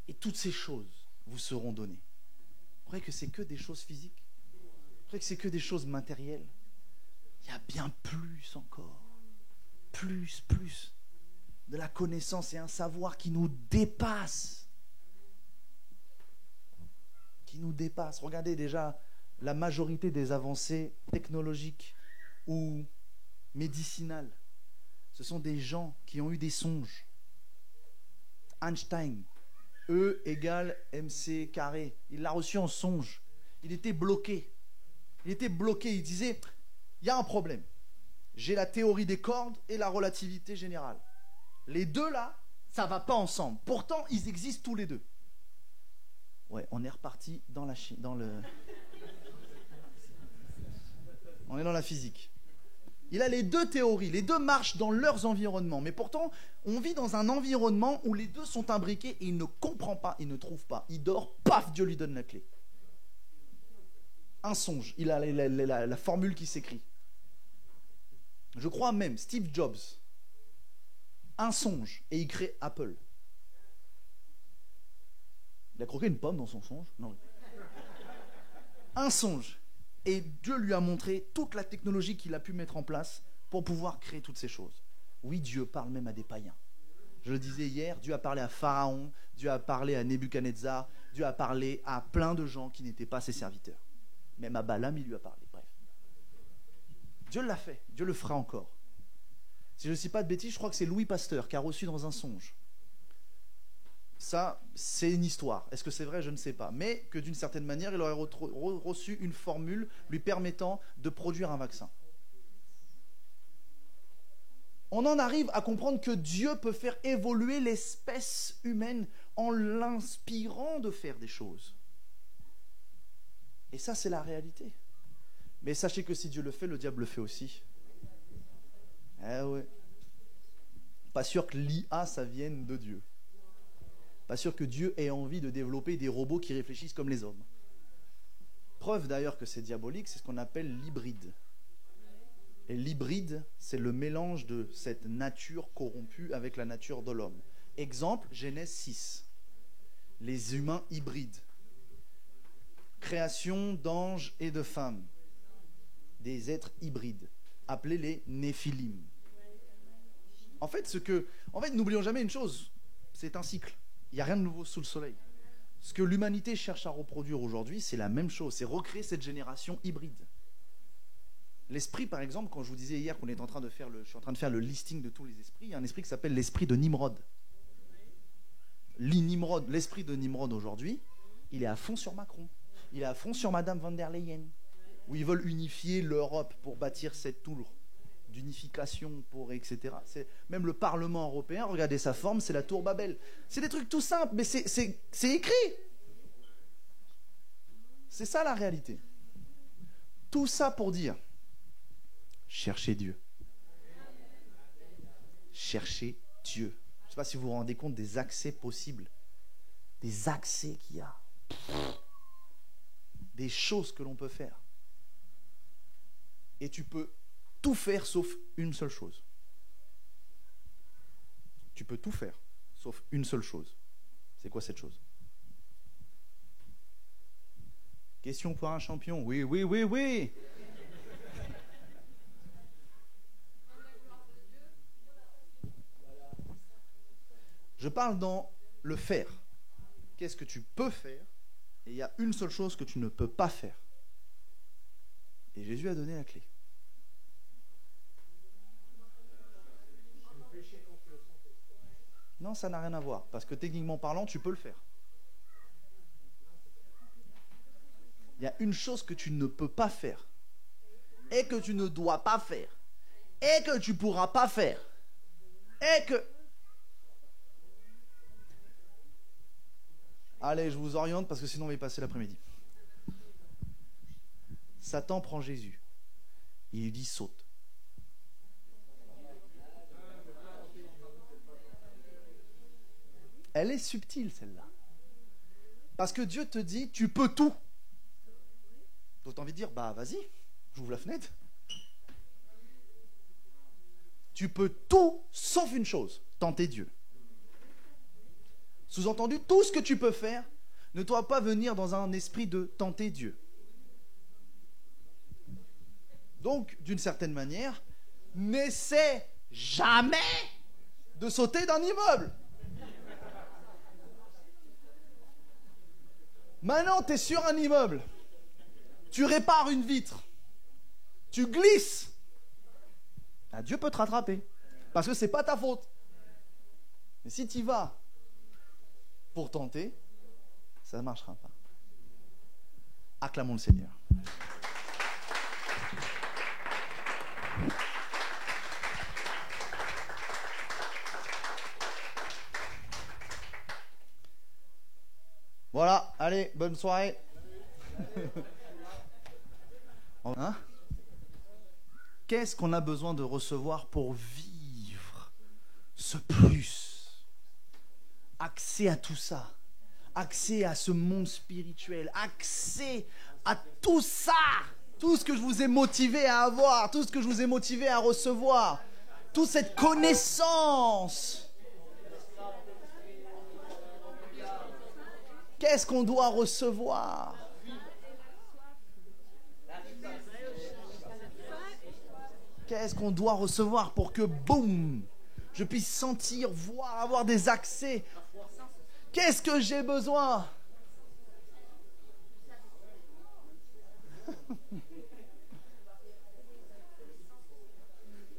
Et toutes ces choses vous seront données. Vous croyez que c'est que des choses physiques? Vous croyez que c'est que des choses matérielles? Il y a bien plus encore. Plus. De la connaissance et un savoir qui nous dépasse. Qui nous dépasse. Regardez déjà la majorité des avancées technologiques ou médicinales. Ce sont des gens qui ont eu des songes. Einstein, E égale mc carré. Il l'a reçu en songe. Il était bloqué. Il disait, il y a un problème. J'ai la théorie des cordes et la relativité générale. Les deux là, ça va pas ensemble. Pourtant, ils existent tous les deux. Ouais, on est reparti dans on est dans la physique. Il a les deux théories, les deux marchent dans leurs environnements. Mais pourtant, on vit dans un environnement où les deux sont imbriqués et il ne comprend pas, il ne trouve pas. Il dort, paf, Dieu lui donne la clé. Un songe, il a la formule qui s'écrit. Je crois même, Steve Jobs, un songe, et il crée Apple. Il a croqué une pomme dans son songe? Non. Un songe. Et Dieu lui a montré toute la technologie qu'il a pu mettre en place pour pouvoir créer toutes ces choses. Oui, Dieu parle même à des païens. Je le disais hier, Dieu a parlé à Pharaon, Dieu a parlé à Nebuchadnezzar, Dieu a parlé à plein de gens qui n'étaient pas ses serviteurs. Même à Balaam, il lui a parlé. Bref. Dieu l'a fait, Dieu le fera encore. Si je ne dis pas de bêtises, je crois que c'est Louis Pasteur qui a reçu dans un songe. Ça, c'est une histoire. Est-ce que c'est vrai? Je ne sais pas. Mais que d'une certaine manière, il aurait reçu une formule lui permettant de produire un vaccin. On en arrive à comprendre que Dieu peut faire évoluer l'espèce humaine en l'inspirant de faire des choses. Et ça, c'est la réalité. Mais sachez que si Dieu le fait, le diable le fait aussi. Eh ouais. Pas sûr que l'IA, ça vienne de Dieu. Pas sûr que Dieu ait envie de développer des robots qui réfléchissent comme les hommes. Preuve d'ailleurs que c'est diabolique, c'est ce qu'on appelle l'hybride. Et l'hybride, c'est le mélange de cette nature corrompue avec la nature de l'homme. Exemple, Genèse 6. Les humains hybrides. Création d'anges et de femmes. Des êtres hybrides, appelés les Néphilim. En fait, n'oublions jamais une chose, c'est un cycle. Il n'y a rien de nouveau sous le soleil. Ce que l'humanité cherche à reproduire aujourd'hui, c'est la même chose, c'est recréer cette génération hybride. L'esprit, par exemple, quand je vous disais hier qu'on est je suis en train de faire le listing de tous les esprits, il y a un esprit qui s'appelle l'esprit de Nimrod. L'esprit de Nimrod aujourd'hui, il est à fond sur Macron. Il est à fond sur Madame von der Leyen, où ils veulent unifier l'Europe pour bâtir cette tour d'unification, etc. Même le Parlement européen, regardez sa forme, c'est la tour Babel. C'est des trucs tout simples, mais c'est écrit. C'est ça la réalité. Tout ça pour dire, cherchez Dieu. Cherchez Dieu. Je ne sais pas si vous vous rendez compte des accès possibles. Des accès qu'il y a. Des choses que l'on peut faire. Et tu peux tout faire sauf une seule chose. Tu peux tout faire sauf une seule chose. C'est quoi cette chose? Question pour un champion. Oui, oui, oui, oui. Je parle dans le faire. Qu'est-ce que tu peux faire? Et il y a une seule chose que tu ne peux pas faire. Et Jésus a donné la clé. Non, ça n'a rien à voir. Parce que techniquement parlant, tu peux le faire. Il y a une chose que tu ne peux pas faire. Et que tu ne dois pas faire. Et que tu ne pourras pas faire. Et que... Allez, je vous oriente parce que sinon on va y passer l'après-midi. Satan prend Jésus. Il lui dit saute. Elle est subtile celle-là. Parce que Dieu te dit tu peux tout. Donc tu as envie de dire bah vas-y, j'ouvre la fenêtre. Tu peux tout sauf une chose, tenter Dieu. Sous-entendu, tout ce que tu peux faire ne doit pas venir dans un esprit de tenter Dieu. Donc, d'une certaine manière, n'essaie jamais de sauter d'un immeuble. Maintenant, tu es sur un immeuble. Tu répares une vitre. Tu glisses. Ah, Dieu peut te rattraper. Parce que ce n'est pas ta faute. Mais si tu y vas pour tenter, ça ne marchera pas. Acclamons le Seigneur. Voilà, allez, bonne soirée. Hein? Qu'est-ce qu'on a besoin de recevoir pour vivre ce plus? Accès à tout ça, accès à ce monde spirituel, accès à tout ça, tout ce que je vous ai motivé à avoir, tout ce que je vous ai motivé à recevoir, toute cette connaissance. Qu'est-ce qu'on doit recevoir? Qu'est-ce qu'on doit recevoir pour que, boum, je puisse sentir, voir, avoir des accès? Qu'est-ce que j'ai besoin?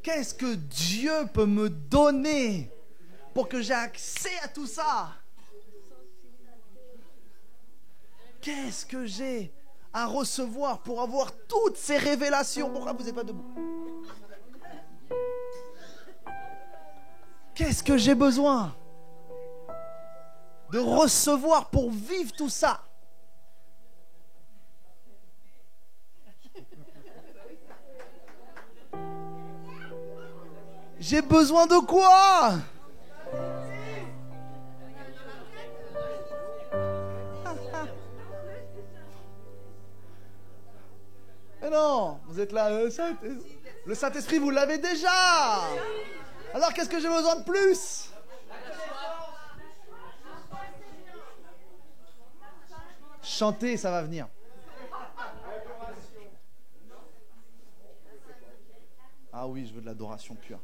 Qu'est-ce que Dieu peut me donner pour que j'ai accès à tout ça? Qu'est-ce que j'ai à recevoir pour avoir toutes ces révélations? Pourquoi vous n'êtes pas debout? Qu'est-ce que j'ai besoin de recevoir pour vivre tout ça? J'ai besoin de quoi? Mais non, vous êtes là, le Saint-Esprit, vous l'avez déjà. Alors qu'est-ce que j'ai besoin de plus? Chanter, ça va venir. Ah oui, je veux de l'adoration pure.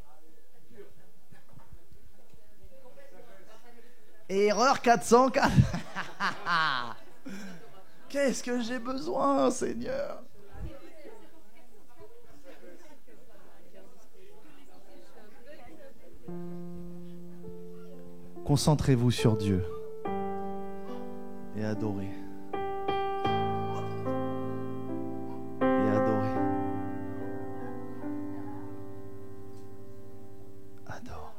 Erreur 404. Qu'est-ce que j'ai besoin, Seigneur? Concentrez-vous sur Dieu et adorez. Et adorez. Adore.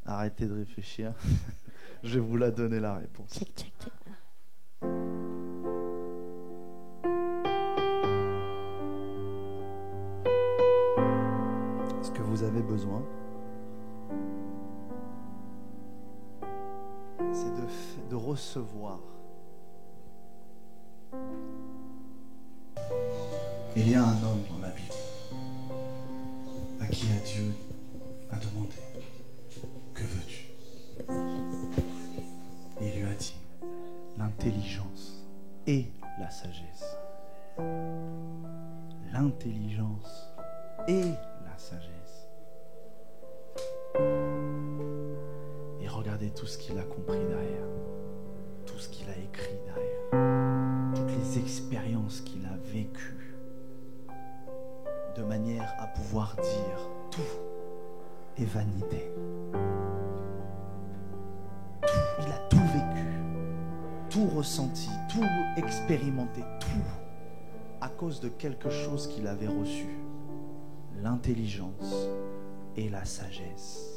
Arrêtez de réfléchir. Je vais vous la donner la réponse. Check, check, check. Ce que vous avez besoin, c'est de recevoir. Il y a un homme dans la Bible à qui Dieu a demandé: que veux-tu? Et il lui a dit: l'intelligence et la sagesse. L'intelligence et la sagesse. Et regardez tout ce qu'il a compris derrière, tout ce qu'il a écrit derrière, toutes les expériences qu'il a vécues, de manière à pouvoir dire tout est vanité. Tout, il a tout vécu, tout ressenti, tout expérimenté, tout à cause de quelque chose qu'il avait reçu: l'intelligence et la sagesse.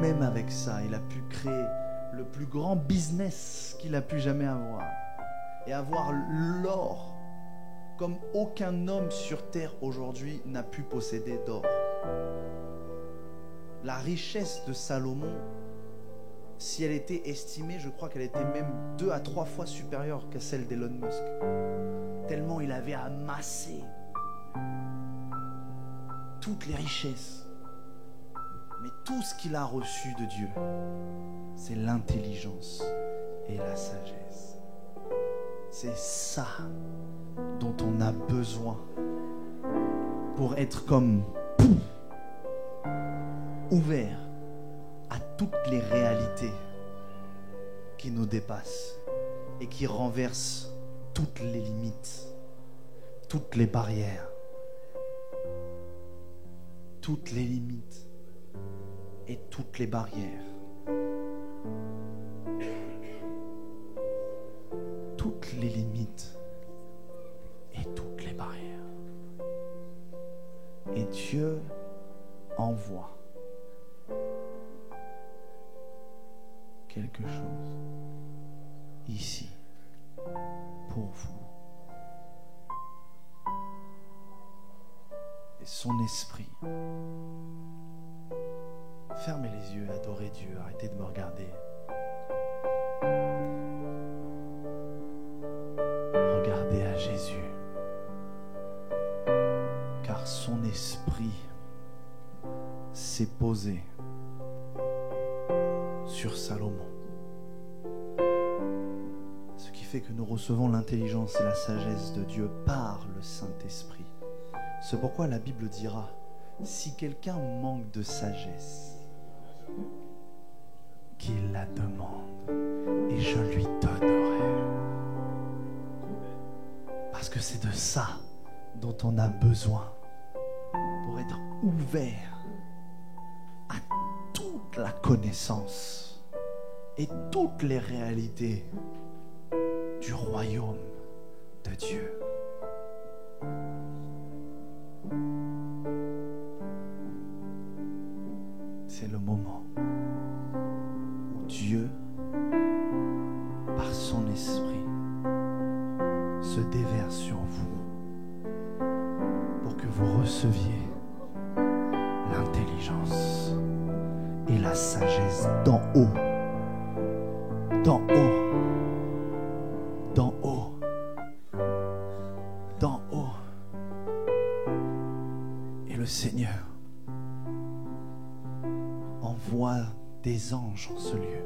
Même avec ça, il a pu créer le plus grand business qu'il a pu jamais avoir, et avoir l'or comme aucun homme sur terre aujourd'hui n'a pu posséder d'or. La richesse de Salomon, si elle était estimée, je crois qu'elle était même 2 à 3 fois supérieure qu'à celle d'Elon Musk. Tellement il avait amassé toutes les richesses. Mais tout ce qu'il a reçu de Dieu, c'est l'intelligence et la sagesse. C'est ça dont on a besoin pour être comme ouvert à toutes les réalités qui nous dépassent et qui renversent toutes les limites, toutes les barrières, toutes les limites et toutes les barrières. toutes les limites et toutes les barrières. Et Dieu envoie quelque chose ici pour vous. Et son esprit. Fermez les yeux, adorez Dieu, arrêtez de me regarder. Regardez à Jésus. Car son esprit s'est posé sur Salomon. Ce qui fait que nous recevons l'intelligence et la sagesse de Dieu par le Saint-Esprit. C'est pourquoi la Bible dira, si quelqu'un manque de sagesse, qu'il la demande et je lui donnerai. Parce que c'est de ça dont on a besoin pour être ouvert à toute la connaissance et toutes les réalités du royaume de Dieu. C'est le moment où Dieu, par son esprit, se déverse sur vous pour que vous receviez l'intelligence et la sagesse d'en haut, d'en haut, d'en haut, d'en haut. Et le Seigneur envoie des anges en ce lieu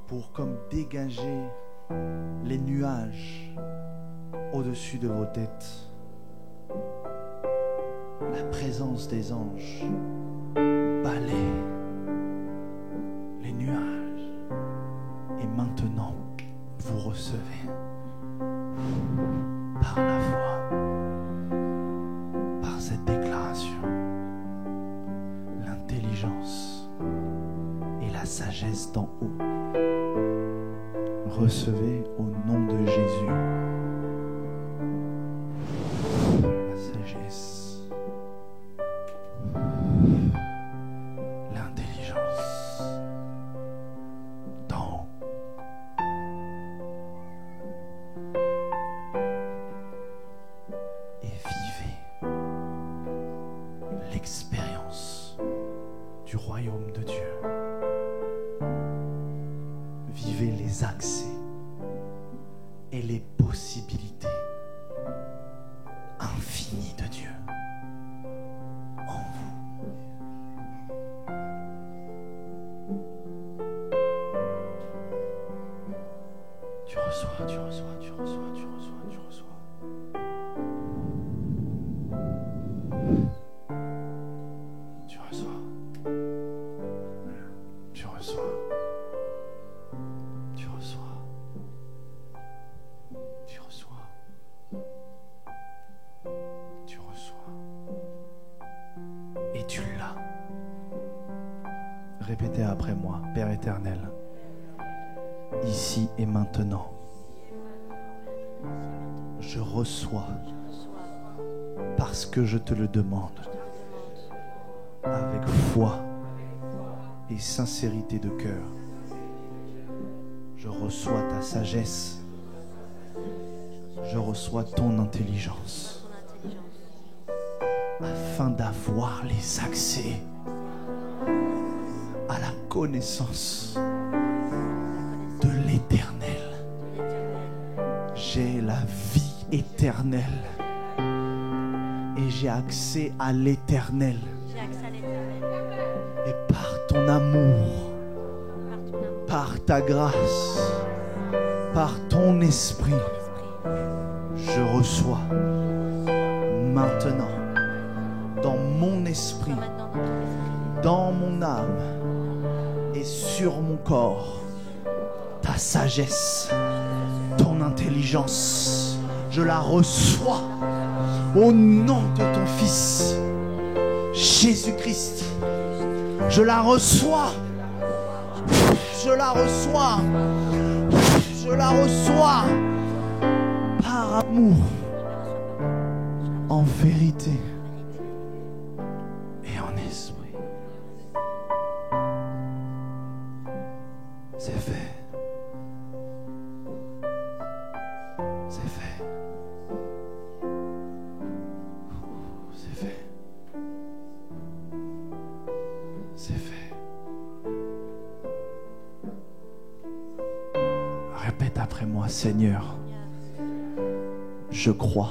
pour comme dégager les nuages au-dessus de vos têtes. La présence des anges balaie les nuages et maintenant vous recevez par la foi, par cette déclaration, l'intelligence et la sagesse d'en haut. Recevez au nom de Jésus la sagesse, l'intelligence d'en haut. Et vivez l'expérience du royaume de Dieu. Vivez les accès et les possibilités infinies de Dieu en vous. Tu reçois, tu reçois, tu reçois, tu reçois, tu reçois. Tu reçois. Tu reçois. Tu reçois. Tu reçois. Tu reçois. Et tu l'as. Répétez après moi, Père éternel, ici et maintenant, je reçois parce que je te le demande, avec foi et sincérité de cœur. Je reçois ta sagesse, je reçois ton intelligence, afin d'avoir les accès à la connaissance de l'éternel. J'ai la vie éternelle et j'ai accès à l'éternel. Et par ton amour, par ta grâce, par ton esprit, je reçois maintenant dans mon esprit, dans mon âme et sur mon corps ta sagesse, ton intelligence. Je la reçois au nom de ton Fils Jésus-Christ. Je la reçois. Je la reçois. Je la reçois. Par amour. En vérité. Et en esprit. C'est fait. C'est fait. C'est fait. C'est fait. Répète après moi, Seigneur. Je crois.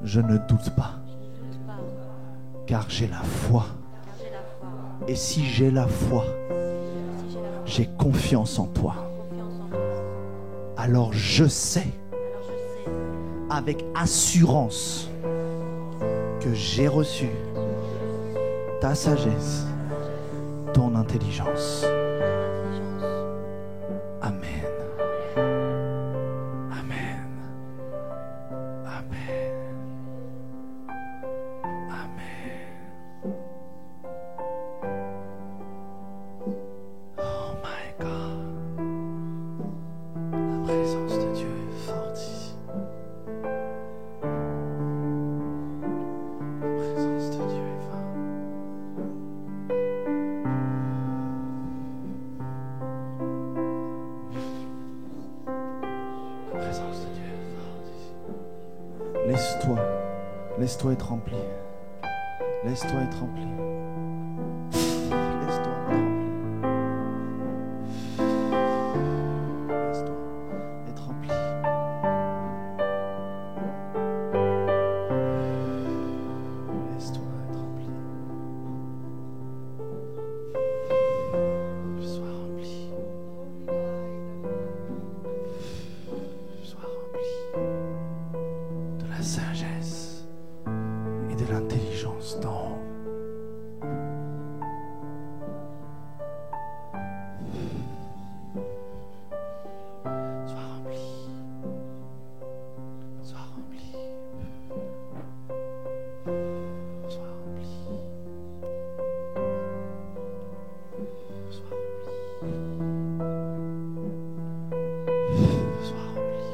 Je ne doute pas. Car j'ai la foi. Et si j'ai la foi, j'ai confiance en toi. Alors je sais avec assurance que j'ai reçu ta sagesse, ton intelligence. Amen. Amen. Amen. Amen. Oh my God. La présence de Dieu est forte ici. La présence de Dieu est forte. La présence de Dieu est forte ici. Laisse-toi être rempli. Laisse-toi être rempli. Laisse-toi être rempli. Laisse-toi être rempli. Laisse-toi être rempli. Sois rempli. Sois rempli de la sagesse et de l'intelligence d'en haut. Sois rempli. Sois rempli. Sois rempli. Sois rempli. Sois rempli.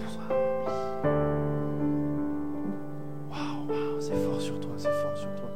Sois rempli. Waouh, waouh, c'est fort sur toi, c'est fort sur toi.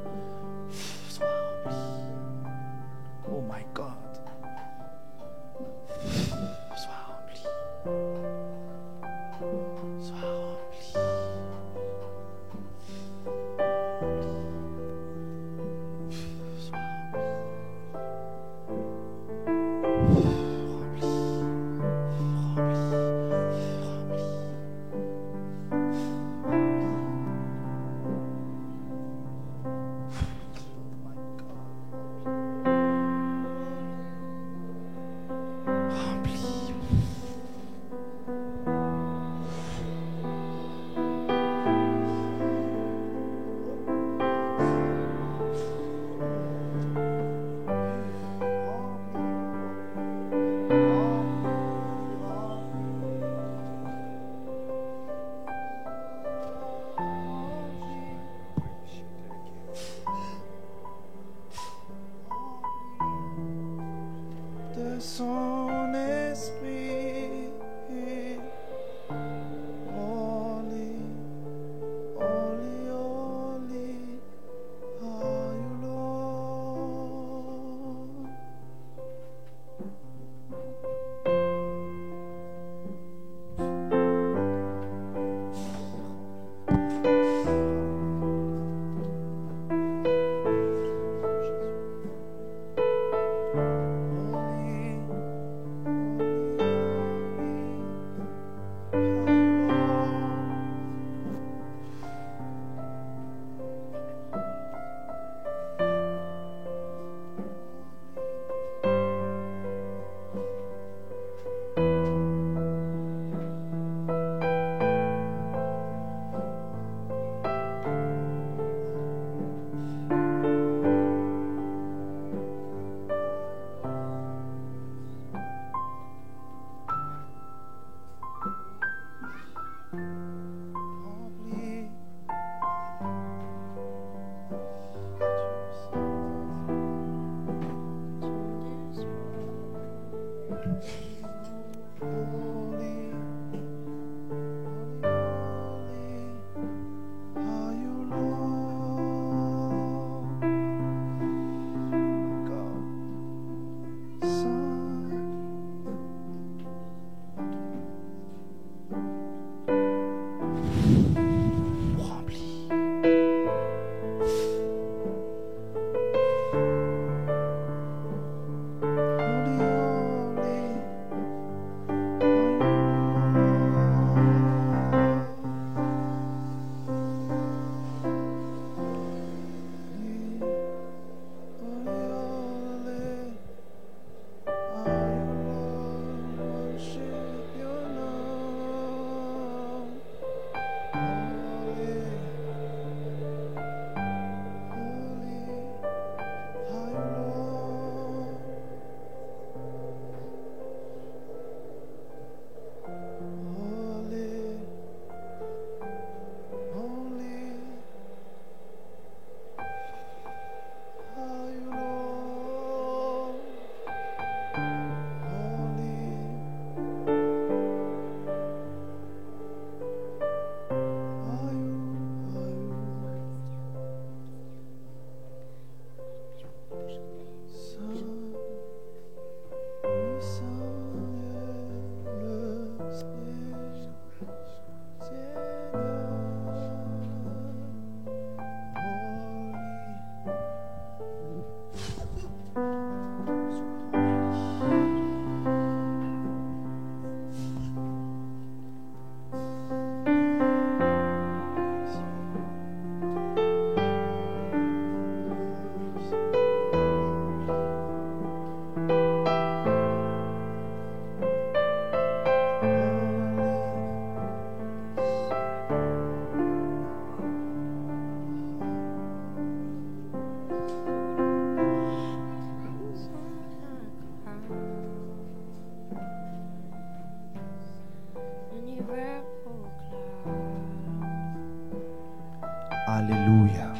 Alléluia.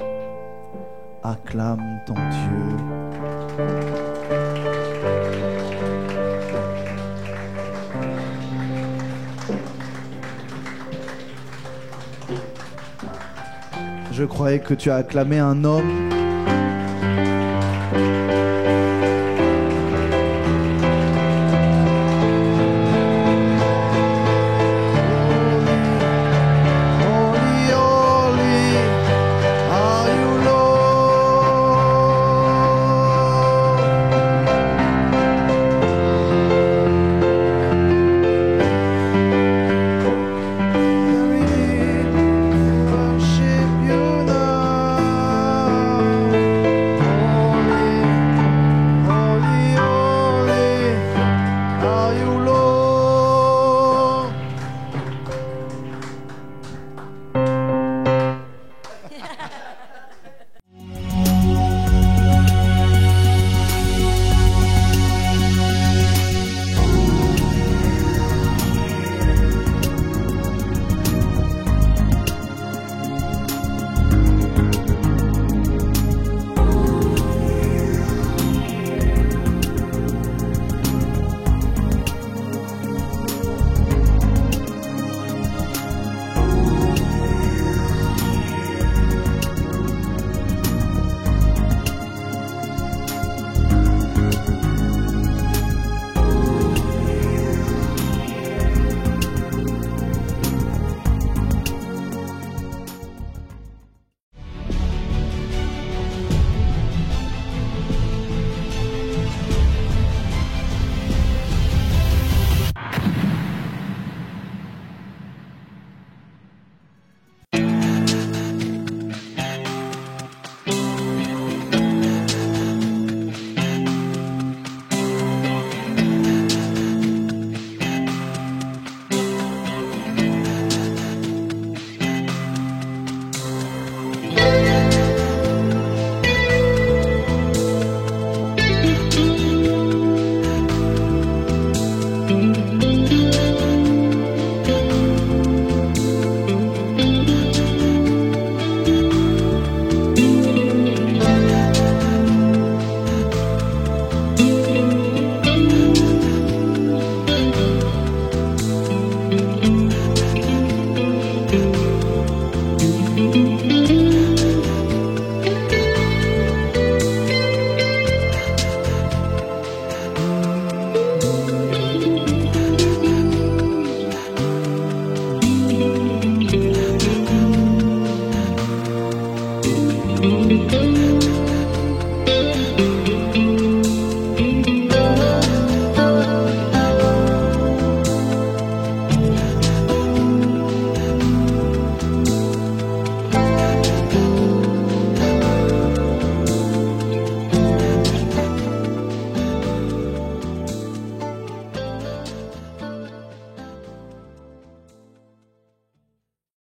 Acclame ton Dieu. Je croyais que tu as acclamé un homme.